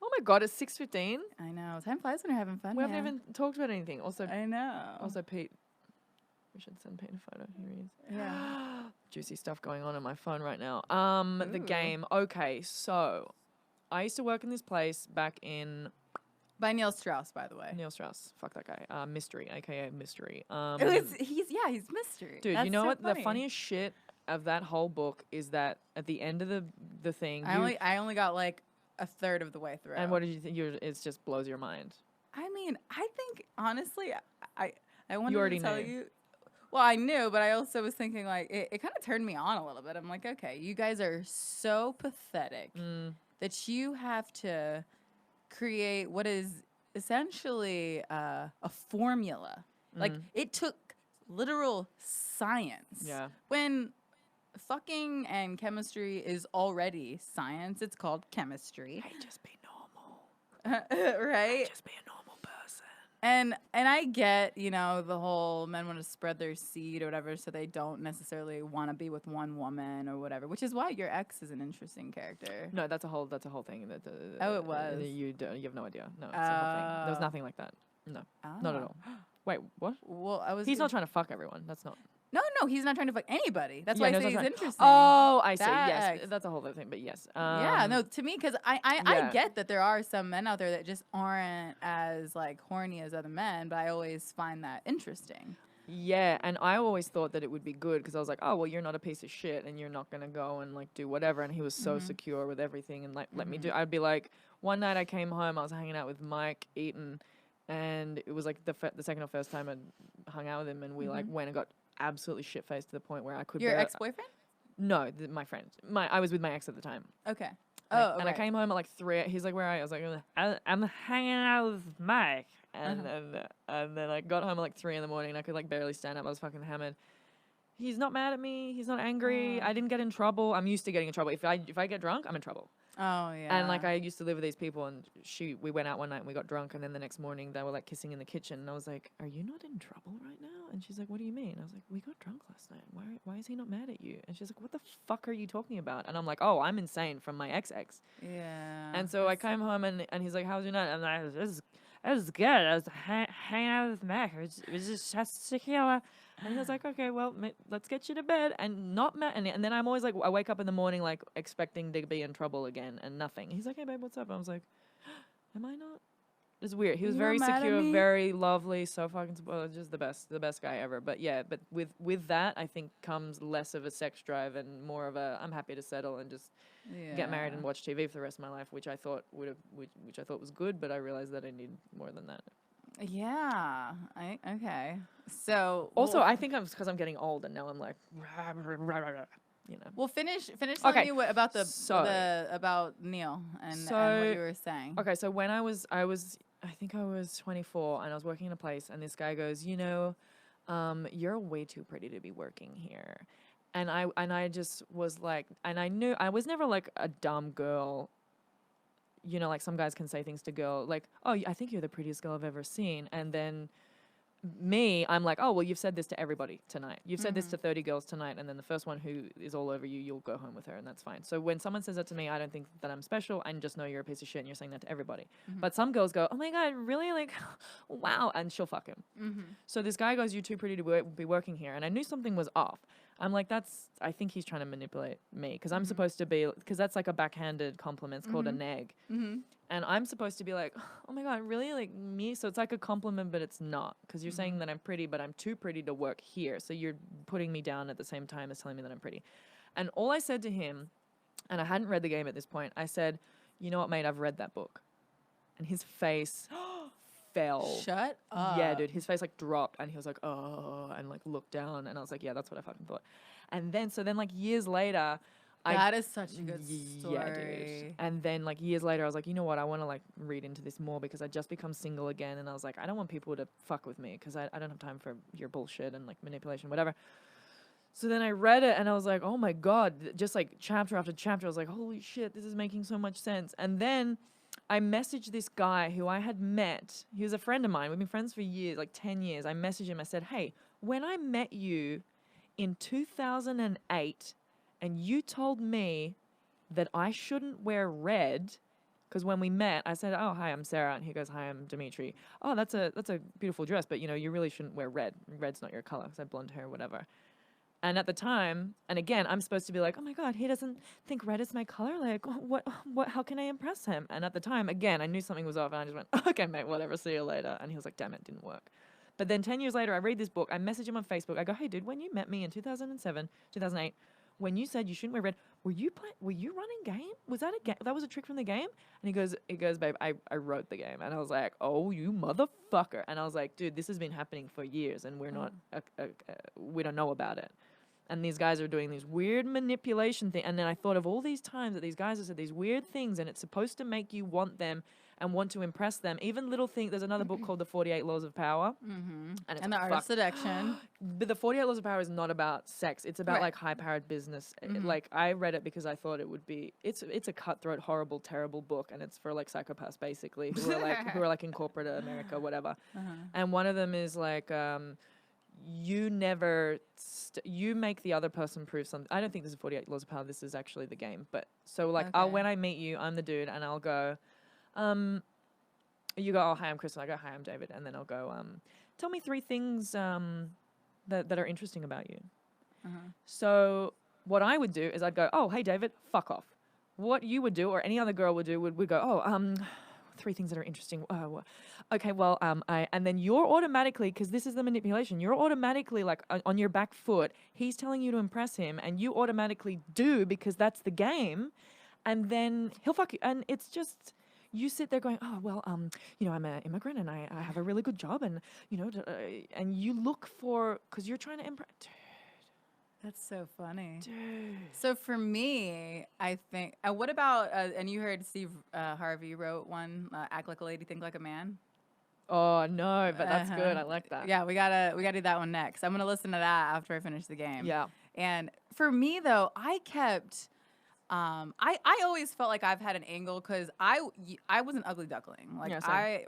Oh my god, it's 6:15. I know. Time flies when you're having fun. We haven't even talked about anything. Also, I know. Also, Pete. We should send Pete a photo. Here he is. Yeah. Juicy stuff going on my phone right now. The Ooh. game. Okay, so I used to work in this place back in. By Neil Strauss, by the way. Neil Strauss. Fuck that guy. Mystery, aka Mystery. He's mystery. Dude, That's you know so what? funny. The funniest shit of that whole book is that at the end of the thing, I only got like a third of the way through. And what did you think? It just blows your mind. I mean, I think honestly, I wanted You already to tell knew. you. Well, I knew, but I also was thinking like it kind of turned me on a little bit. I'm like, okay, you guys are so pathetic that you have to create what is essentially a formula. Like it took literal science. Yeah. When fucking and chemistry is already science, it's called chemistry. Hey, just be normal. Right? Hey, just be a normal person. And I get, the whole men want to spread their seed or whatever, so they don't necessarily want to be with one woman or whatever, which is why your ex is an interesting character. No, that's a whole thing. Oh, it was? You have no idea. No, it's a whole thing. There was nothing like that. No, not at all. Wait, what? Well, He's not trying to fuck everyone. That's not. No, he's not trying to fuck anybody. That's why I say he's interesting. Oh, I see. That Yes, ex. that's a whole other thing. But yes. Yeah, no, to me, because I yeah. get that there are some men out there that just aren't as like horny as other men, but I always find that interesting. Yeah, and I always thought that it would be good because I was like, oh, well, you're not a piece of shit and you're not going to go and like do whatever. And he was so secure with everything and like let me do. I'd be like, one night I came home, I was hanging out with Mike Eaton, and it was like the second or first time I hung out with him, and we like went and got absolutely shit faced to the point where I could. Your ex-boyfriend? No, my friend. I was with my ex at the time. Okay. And I came home at like 3. He's like, where are you? I was like, I'm hanging out with Mike. And then I got home at like 3 in the morning and I could like barely stand up. I was fucking hammered. He's not mad at me. He's not angry. I didn't get in trouble. I'm used to getting in trouble. If I get drunk, I'm in trouble. Oh yeah. And like I used to live with these people, and we went out one night and we got drunk, and then the next morning they were like kissing in the kitchen, and I was like, "Are you not in trouble right now?" And she's like, "What do you mean?" I was like, "We got drunk last night. Why is he not mad at you?" And she's like, "What the fuck are you talking about?" And I'm like, "Oh, I'm insane from my ex." Yeah. And so I came home and he's like, "How's your night?" I'm like, "It was good. I was hanging out with Mac. It was just shots of tequila." And he was like, "Okay, well, let's get you to bed." And not mad. And then I'm always like, I wake up in the morning like expecting to be in trouble again, and nothing. He's like, "Hey, babe, what's up?" I was like, "Am I not?" It's weird. He was very secure, very lovely, so fucking just the best guy ever. But yeah, but with that, I think comes less of a sex drive and more of a I'm happy to settle and just get married and watch TV for the rest of my life, which I thought which I thought was good, but I realized that I need more than that. Yeah. Okay. So also, I think because I'm getting old and now I'm like, you know. Well, finish telling me about about Neil and what you were saying. Okay, so when I think I was 24 and I was working in a place, and this guy goes, you're way too pretty to be working here. And I just was like, and I knew I was never like a dumb girl. Like some guys can say things to girl like, "Oh, I think you're the prettiest girl I've ever seen," and then me, I'm like, oh, well, you've said this to everybody tonight. You've said this to 30 girls tonight, and then the first one who is all over you, you'll go home with her, and that's fine. So when someone says that to me, I don't think that I'm special. I just know you're a piece of shit, and you're saying that to everybody. But some girls go, oh my God, really? Like, wow. And she'll fuck him. So this guy goes, you're too pretty to be working here. And I knew something was off. I'm like, I think he's trying to manipulate me because I'm supposed to be, because that's like a backhanded compliment. It's called a neg. And I'm supposed to be like, oh my God, really? Like me? So it's like a compliment, but it's not. Because you're saying that I'm pretty, but I'm too pretty to work here. So you're putting me down at the same time as telling me that I'm pretty. And all I said to him, and I hadn't read the game at this point, I said, you know what, mate, I've read that book. And his face fell. Shut up. Yeah, dude, his face like dropped and he was like, oh, and like looked down. And I was like, yeah, that's what I fucking thought. And then, so then like years later, that is such a good story. Yeah, dude. And then like years later, I was like, you know what? I want to like read into this more because I just become single again. And I was like, I don't want people to fuck with me because I don't have time for your bullshit and like manipulation, whatever. So then I read it and I was like, oh my God, just like chapter after chapter. I was like, holy shit, this is making so much sense. And then I messaged this guy who I had met. He was a friend of mine. We've been friends for years, like 10 years. I messaged him. I said, hey, when I met you in 2008, and you told me that I shouldn't wear red, because when we met, I said, oh, hi, I'm Sarah. And he goes, hi, I'm Dimitri. Oh, that's a beautiful dress, but, you know, you really shouldn't wear red. Red's not your color, because I have blonde hair or whatever. And at the time, and again, I'm supposed to be like, oh, my God, he doesn't think red is my color? Like, what, how can I impress him? And at the time, again, I knew something was off, and I just went, okay, mate, whatever, see you later. And he was like, damn it, didn't work. But then 10 years later, I read this book. I message him on Facebook. I go, hey, dude, when you met me in 2007, 2008, when you said you shouldn't wear red, were you running game? Was that a game? That was a trick from the game? And he goes, babe, I wrote the game. And I was like, oh, you motherfucker. And I was like, dude, this has been happening for years and we're not, we don't know about it. And these guys are doing these weird manipulation thing. And then I thought of all these times that these guys have said these weird things and it's supposed to make you want them and want to impress them. Even little things. There's another book called The 48 Laws of Power. And the Art of Seduction. But The 48 Laws of Power is not about sex. It's about like high-powered business. Like I read it because I thought it would be. It's a cutthroat, horrible, terrible book, and it's for like psychopaths basically who are like in corporate America, whatever. And one of them is like. You never, you make the other person prove something. I don't think this is 48 Laws of Power. This is actually the game. But so like, when I meet you, I'm the dude, and I'll go, you go, oh, hi, I'm Krystle. I go, hi, I'm David. And then I'll go, tell me 3 things that are interesting about you. So what I would do is I'd go, oh, hey, David, fuck off. What you would do, or any other girl would do, would go, oh, 3 things that are interesting. Okay, well, and then you're automatically, because this is the manipulation, you're automatically like on your back foot. He's telling you to impress him, and you automatically do because that's the game. And then he'll fuck you, and it's just you sit there going, oh well, you know, I'm an immigrant and I have a really good job, and you know, and you look for because you're trying to impress. That's so funny. Dude. So for me, I think, what about, and you heard Steve Harvey wrote one, Act Like a Lady, Think Like a Man? Oh, no, but that's good. I like that. Yeah, we gotta do that one next. I'm going to listen to that after I finish the game. Yeah. And for me, though, I kept, I always felt like I've had an angle because I was an ugly duckling. Like, yeah,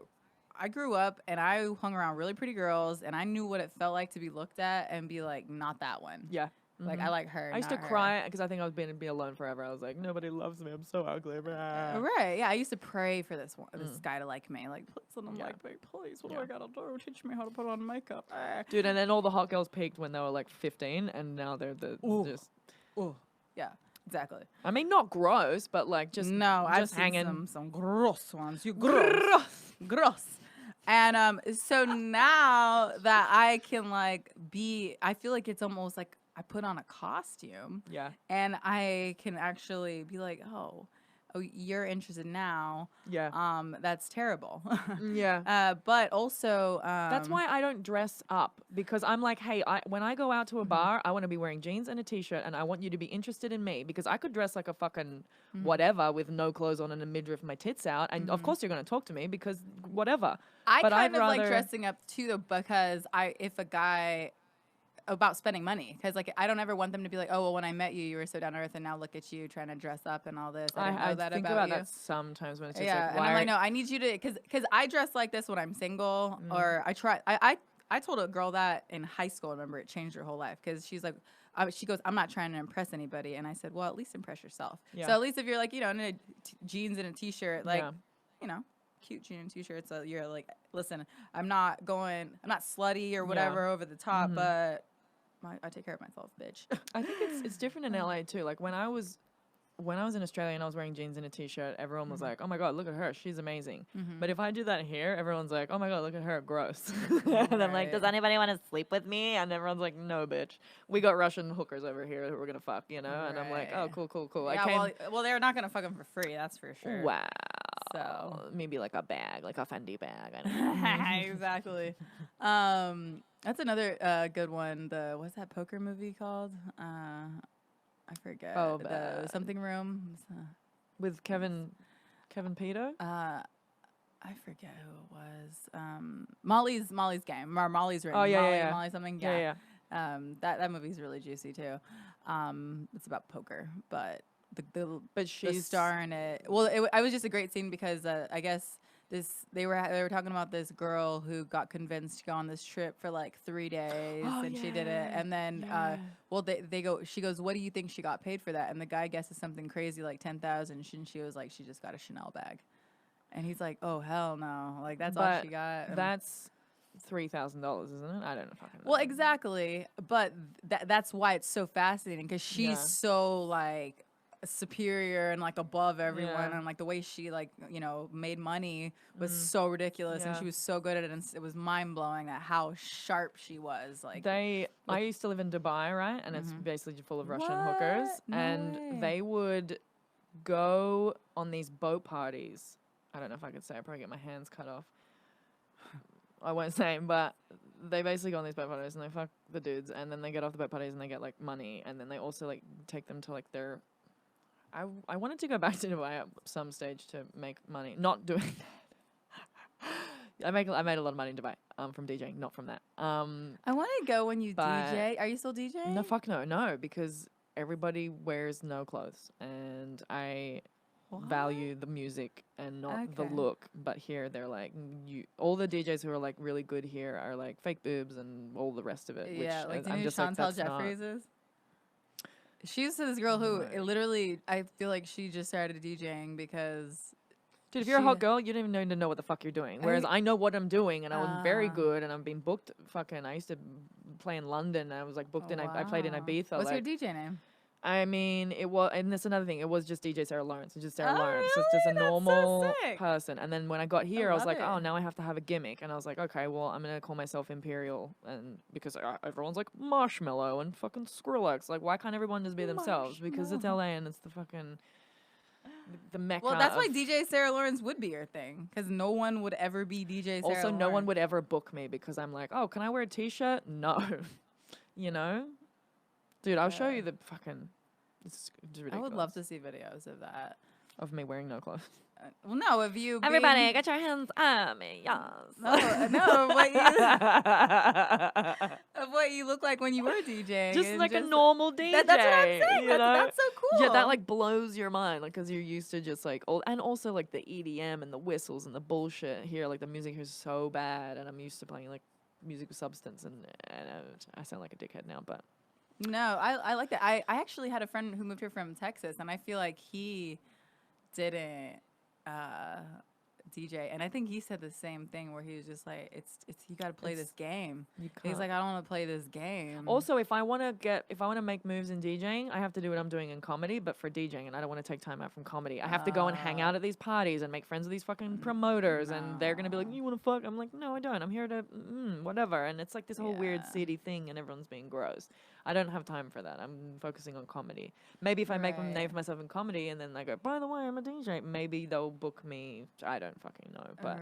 I grew up and I hung around really pretty girls and I knew what it felt like to be looked at and be like, not that one. Yeah. Like, I like her. I used to cry because I think I was being be alone forever. I was like, nobody loves me. I'm so ugly. Right. Yeah. I used to pray for this guy to like me. Like, please let him like me. Please. What do I got to do? Teach me how to put on makeup. Dude, and then all the hot girls peaked when they were like 15 and now they're just. Yeah. Exactly. I mean, not gross, but like just. No, just I've hanging. seen some gross ones. You gross. And so now that I can like I feel like it's almost like I put on a costume. Yeah. And I can actually be like, oh, you're interested now. Yeah. That's terrible. Yeah. But also, that's why I don't dress up because I'm like, hey, when I go out to a bar, I want to be wearing jeans and a t-shirt, and I want you to be interested in me because I could dress like a fucking whatever with no clothes on and a midriff, my tits out, and of course you're going to talk to me because whatever. I kind of like dressing up too, though, because if a guy. About spending money, because like I don't ever want them to be like, oh well, when I met you, you were so down to earth, and now look at you trying to dress up and all this. I didn't know that think about that sometimes when it's just like, and I'm like, no, I need you to, because I dress like this when I'm single, or I I told a girl that in high school. Remember, it changed her whole life because she's like, she goes, I'm not trying to impress anybody, and I said, well, at least impress yourself. Yeah. So at least if you're like, you know, in jeans and a t-shirt, like, Yeah. you know, cute jeans and t-shirts, so you're like, listen, I'm not slutty or whatever over the top, but I take care of myself, bitch. I think it's different in LA too. Like when I was in Australia and I was wearing jeans and a t-shirt, everyone was like, "Oh my god, look at her, she's amazing." But if I do that here, everyone's like, "Oh my god, look at her, gross." And I'm like, "Does anybody want to sleep with me?" And everyone's like, "No, bitch. We got Russian hookers over here who we're gonna fuck," you know. And I'm like, "Oh, cool." Yeah, well, they're not gonna fuck them for free, that's for sure. Wow. So maybe like a bag, like a Fendi bag. I don't know. exactly. That's another good one. What's that poker movie called? I forget. Oh, the something room. With Kevin Peter. I forget who it was. Molly's Game. Molly's Ring. Oh yeah. Molly something. Yeah. That movie's really juicy too. It's about poker, but the star in it. Well, it was just a great scene because I guess they were talking about this girl who got convinced to go on this trip for like 3 days and she did it, and then she goes, what do you think she got paid for that? And the guy guesses something crazy like 10,000. She was like, she just got a Chanel bag, and he's like, oh hell no, like that's all she got. And that's $3,000, isn't it? I don't know. Fucking know. Well, exactly, but that's why it's so fascinating because she's so like superior and like above everyone, and like the way she like, you know, made money was so ridiculous, and she was so good at it, and it was mind-blowing at how sharp she was. Like I used to live in Dubai, right, and it's basically full of Russian hookers, and they would go on these boat parties. I don't know if I could say, I'd probably get my hands cut off. I won't say, but they basically go on these boat parties and they fuck the dudes, and then they get off the boat parties and they get like money, and then they also like take them to like their I wanted to go back to Dubai at some stage to make money. Not doing that. I made a lot of money in Dubai from DJing, not from that. I want to go when you DJ. Are you still DJing? No, fuck no, because everybody wears no clothes, and I value the music and not the look. But here they're like, all the DJs who are like really good here are like fake boobs and all the rest of it. Yeah, which like do you I'm know just Chantal like, that's Jeffries is? She's this girl who literally, I feel like she just started DJing because. Dude, if you're a hot girl, you don't even need to know what the fuck you're doing. Whereas I know what I'm doing, and I was very good, and I'm being booked. I used to play in London, and I was like booked in. I played in Ibiza. What's your DJ name? I mean, it was, and that's another thing. It was just DJ Sarah Lawrence. It's just Sarah Lawrence. Really? It's just a That's so normal sick. person. And then when I got here, I was love like, it. oh, now I have to have a gimmick. And I was like, okay, well, I'm gonna call myself Imperial, and because everyone's like Marshmallow and fucking Skrillex. Like, why can't everyone just be themselves? Because it's LA and it's the fucking the mecca. Well, that's why DJ Sarah Lawrence would be your thing, because no one would ever be DJ Sarah Lawrence. Also, no one would ever book me because I'm like, oh, can I wear a t-shirt? No, you know, dude, I'll show you the fucking. It's ridiculous. I would love to see videos of that. Of me wearing no clothes. Well, no, of you. Everybody, get your hands on me, yes. No, of what you look like when you were DJing. Just like a normal DJ. That's what I'm saying. That's so cool. Yeah, that like blows your mind, like, because you're used to just like and also like the EDM and the whistles and the bullshit here. Like the music here is so bad, and I'm used to playing like music with substance, and I sound like a dickhead now, but. No, I like that. I actually had a friend who moved here from Texas, and I feel like he didn't DJ, and I think he said the same thing where he was just like, "It's you got to play this game." He's like, "I don't want to play this game." Also, if I want to make moves in DJing, I have to do what I'm doing in comedy, but for DJing, and I don't want to take time out from comedy. I have to go and hang out at these parties and make friends with these fucking promoters, and they're gonna be like, "You want to fuck?" I'm like, "No, I don't. I'm here to whatever." And it's like this whole weird city thing, and everyone's being gross. I don't have time for that. I'm focusing on comedy. Maybe if I make a name for myself in comedy, and then I go, by the way, I'm a DJ, maybe they'll book me. I don't fucking know, but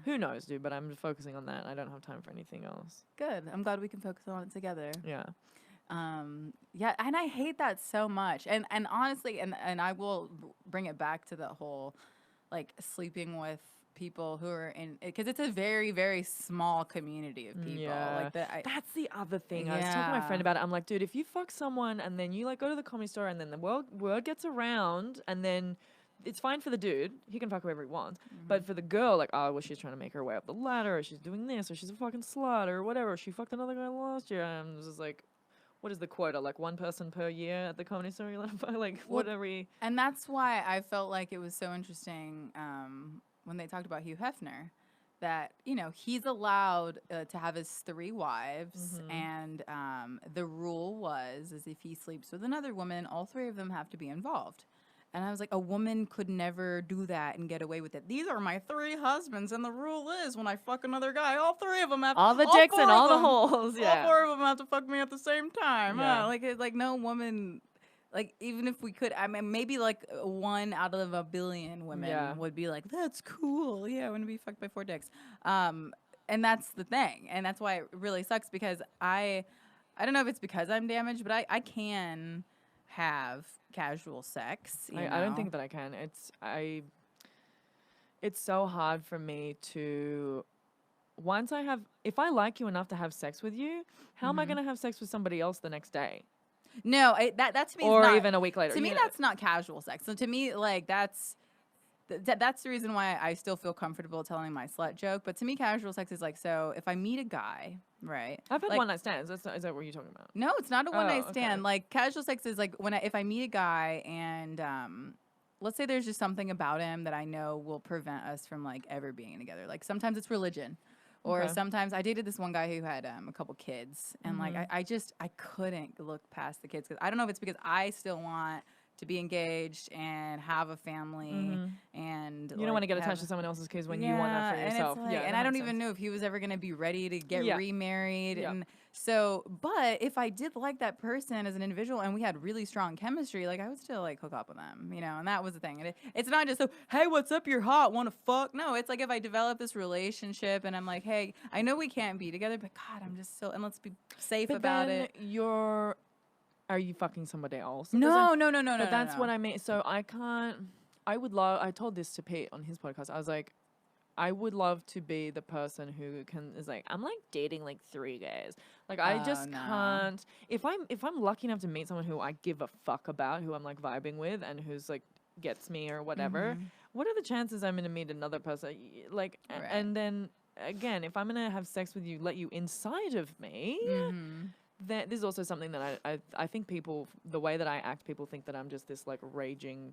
who knows, dude? But I'm focusing on that. I don't have time for anything else. Good. I'm glad we can focus on it together. Yeah. Yeah, and I hate that so much. And honestly, and I will bring it back to the whole, like, sleeping with people who are in, because it's a very, very small community of people. Yeah. Like that's the other thing. I was talking to my friend about it. I'm like, dude, if you fuck someone and then you like go to the comedy store and then the word gets around and then it's fine for the dude. He can fuck whoever he wants. But for the girl, like, oh, well, she's trying to make her way up the ladder, or she's doing this, or she's a fucking slut, or whatever. She fucked another guy last year. And I'm just like, what is the quota? Like, one person per year at the Comedy Store? Like, what are we? And that's why I felt like it was so interesting when they talked about Hugh Hefner, that, you know, he's allowed to have his 3 wives, and the rule was is if he sleeps with another woman, all 3 of them have to be involved. And I was like, a woman could never do that and get away with it. These are my 3 husbands, and the rule is when I fuck another guy, all 3 of them have All the dicks and all the holes. Yeah. All 4 of them have to fuck me at the same time. Yeah. Like no woman, like, even if we could, I mean, maybe like 1 out of a billion women would be like, that's cool. Yeah, I want to be fucked by 4 dicks. And that's the thing, and that's why it really sucks, because I don't know if it's because I'm damaged, but I can have casual sex. I don't think that I can. It's so hard for me to, if I like you enough to have sex with you, how am I going to have sex with somebody else the next day? No, that to me is or not, even a week later. To me, that's not casual sex. So to me, like, that's the reason why I still feel comfortable telling my slut joke. But to me, casual sex is like, so if I meet a guy, right? I've had like, one night stands. Is that what you're talking about? No, it's not a one night stand. Okay. Like, casual sex is like if I meet a guy and let's say there's just something about him that I know will prevent us from like ever being together. Like sometimes it's religion. Or sometimes I dated this one guy who had a couple kids, and like I couldn't look past the kids, because I don't know if it's because I still want to be engaged and have a family, and you don't want to get attached to someone else's kids when you want that for yourself. And, and I don't even know if he was ever going to be ready to get remarried. And so, but if I did like that person as an individual and we had really strong chemistry, like I would still like hook up with them, you know. And that was the thing. And it's not just so, hey, what's up? You're hot. Want to fuck? No, it's like if I develop this relationship and I'm like, hey, I know we can't be together, but God, I'm just so, and let's be safe about it. Are you fucking somebody else? No. But that's what I mean. So I told this to Pete on his podcast. I was like, I would love to be the person who is like, I'm like dating like 3 guys. Like I just can't. If I'm lucky enough to meet someone who I give a fuck about, who I'm like vibing with, and who's like gets me or whatever, what are the chances I'm gonna meet another person? Like, and then again, if I'm gonna have sex with you, let you inside of me. This is also something that I think people, the way that I act, people think that I'm just this like raging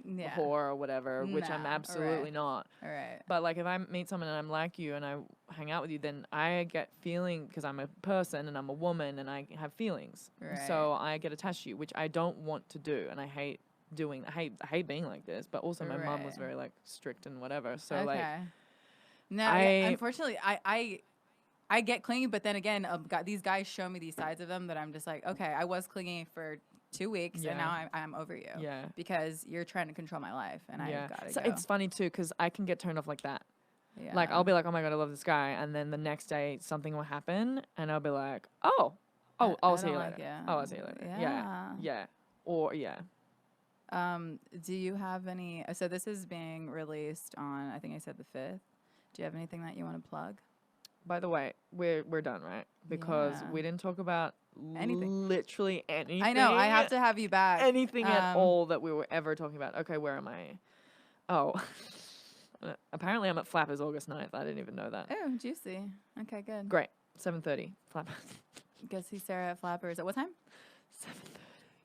whore or whatever, which I'm absolutely not. Right. But like if I meet someone and I'm like you and I hang out with you, then I get feeling, because I'm a person and I'm a woman and I have feelings. Right. So I get attached to you, which I don't want to do, and I hate being like this. But also my mom was very like strict and whatever. So like, no, unfortunately, I get clingy, but then again, these guys show me these sides of them that I'm just like, okay, I was clingy for 2 weeks, and now I'm over you. Yeah. Because you're trying to control my life, and I gotta go. It's funny too, because I can get turned off like that. Yeah. Like I'll be like, oh my God, I love this guy, and then the next day something will happen, and I'll be like, I'll see you later. Oh, I'll see you later. Yeah. Or do you have any? So this is being released on, I think I said the 5th. Do you have anything that you want to plug? By the way, we're done, right? Because we didn't talk about literally anything. I know. I have to have you back. Anything at all that we were ever talking about. Okay, where am I? Oh, apparently I'm at Flappers August 9th. I didn't even know that. Oh, juicy. Okay, good. Great. 7:30. Flappers. Go see Sarah at Flappers. At what time? 7:30.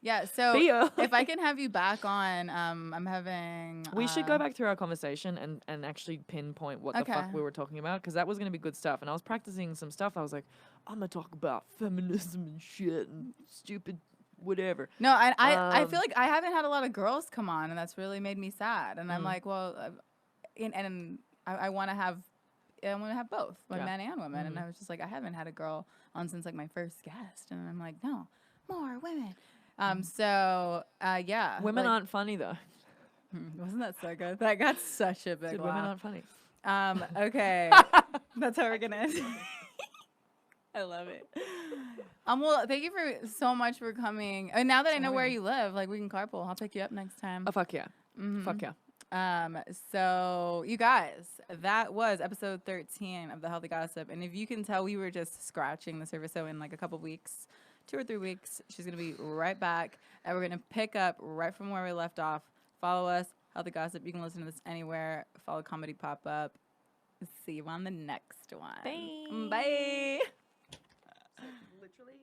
Yeah, so if I can have you back on, I'm having... we should go back through our conversation and actually pinpoint what the fuck we were talking about, because that was going to be good stuff. And I was practicing some stuff. I was like, I'm going to talk about feminism and shit and stupid whatever. No, I feel like I haven't had a lot of girls come on, and that's really made me sad. And I'm like, well, and I want to have both, like men and women. And I was just like, I haven't had a girl on since like my first guest. And I'm like, no, more women. Women aren't funny though. Wasn't that so good? That got such a big laugh. Women aren't funny. Okay. That's how we're gonna end. I love it. Well, thank you so much for coming. And now that I know where you live, like we can carpool. I'll pick you up next time. Oh fuck yeah. Fuck yeah. So you guys, that was episode 13 of The Healthy Gossip. And if you can tell, we were just scratching the surface. So in like a couple weeks, 2 or 3 weeks, she's going to be right back, and we're going to pick up right from where we left off. Follow us Healthy Gossip. You can listen to this anywhere. Follow Comedy Pop Up. See you on the next one. Bye. Bye. Literally.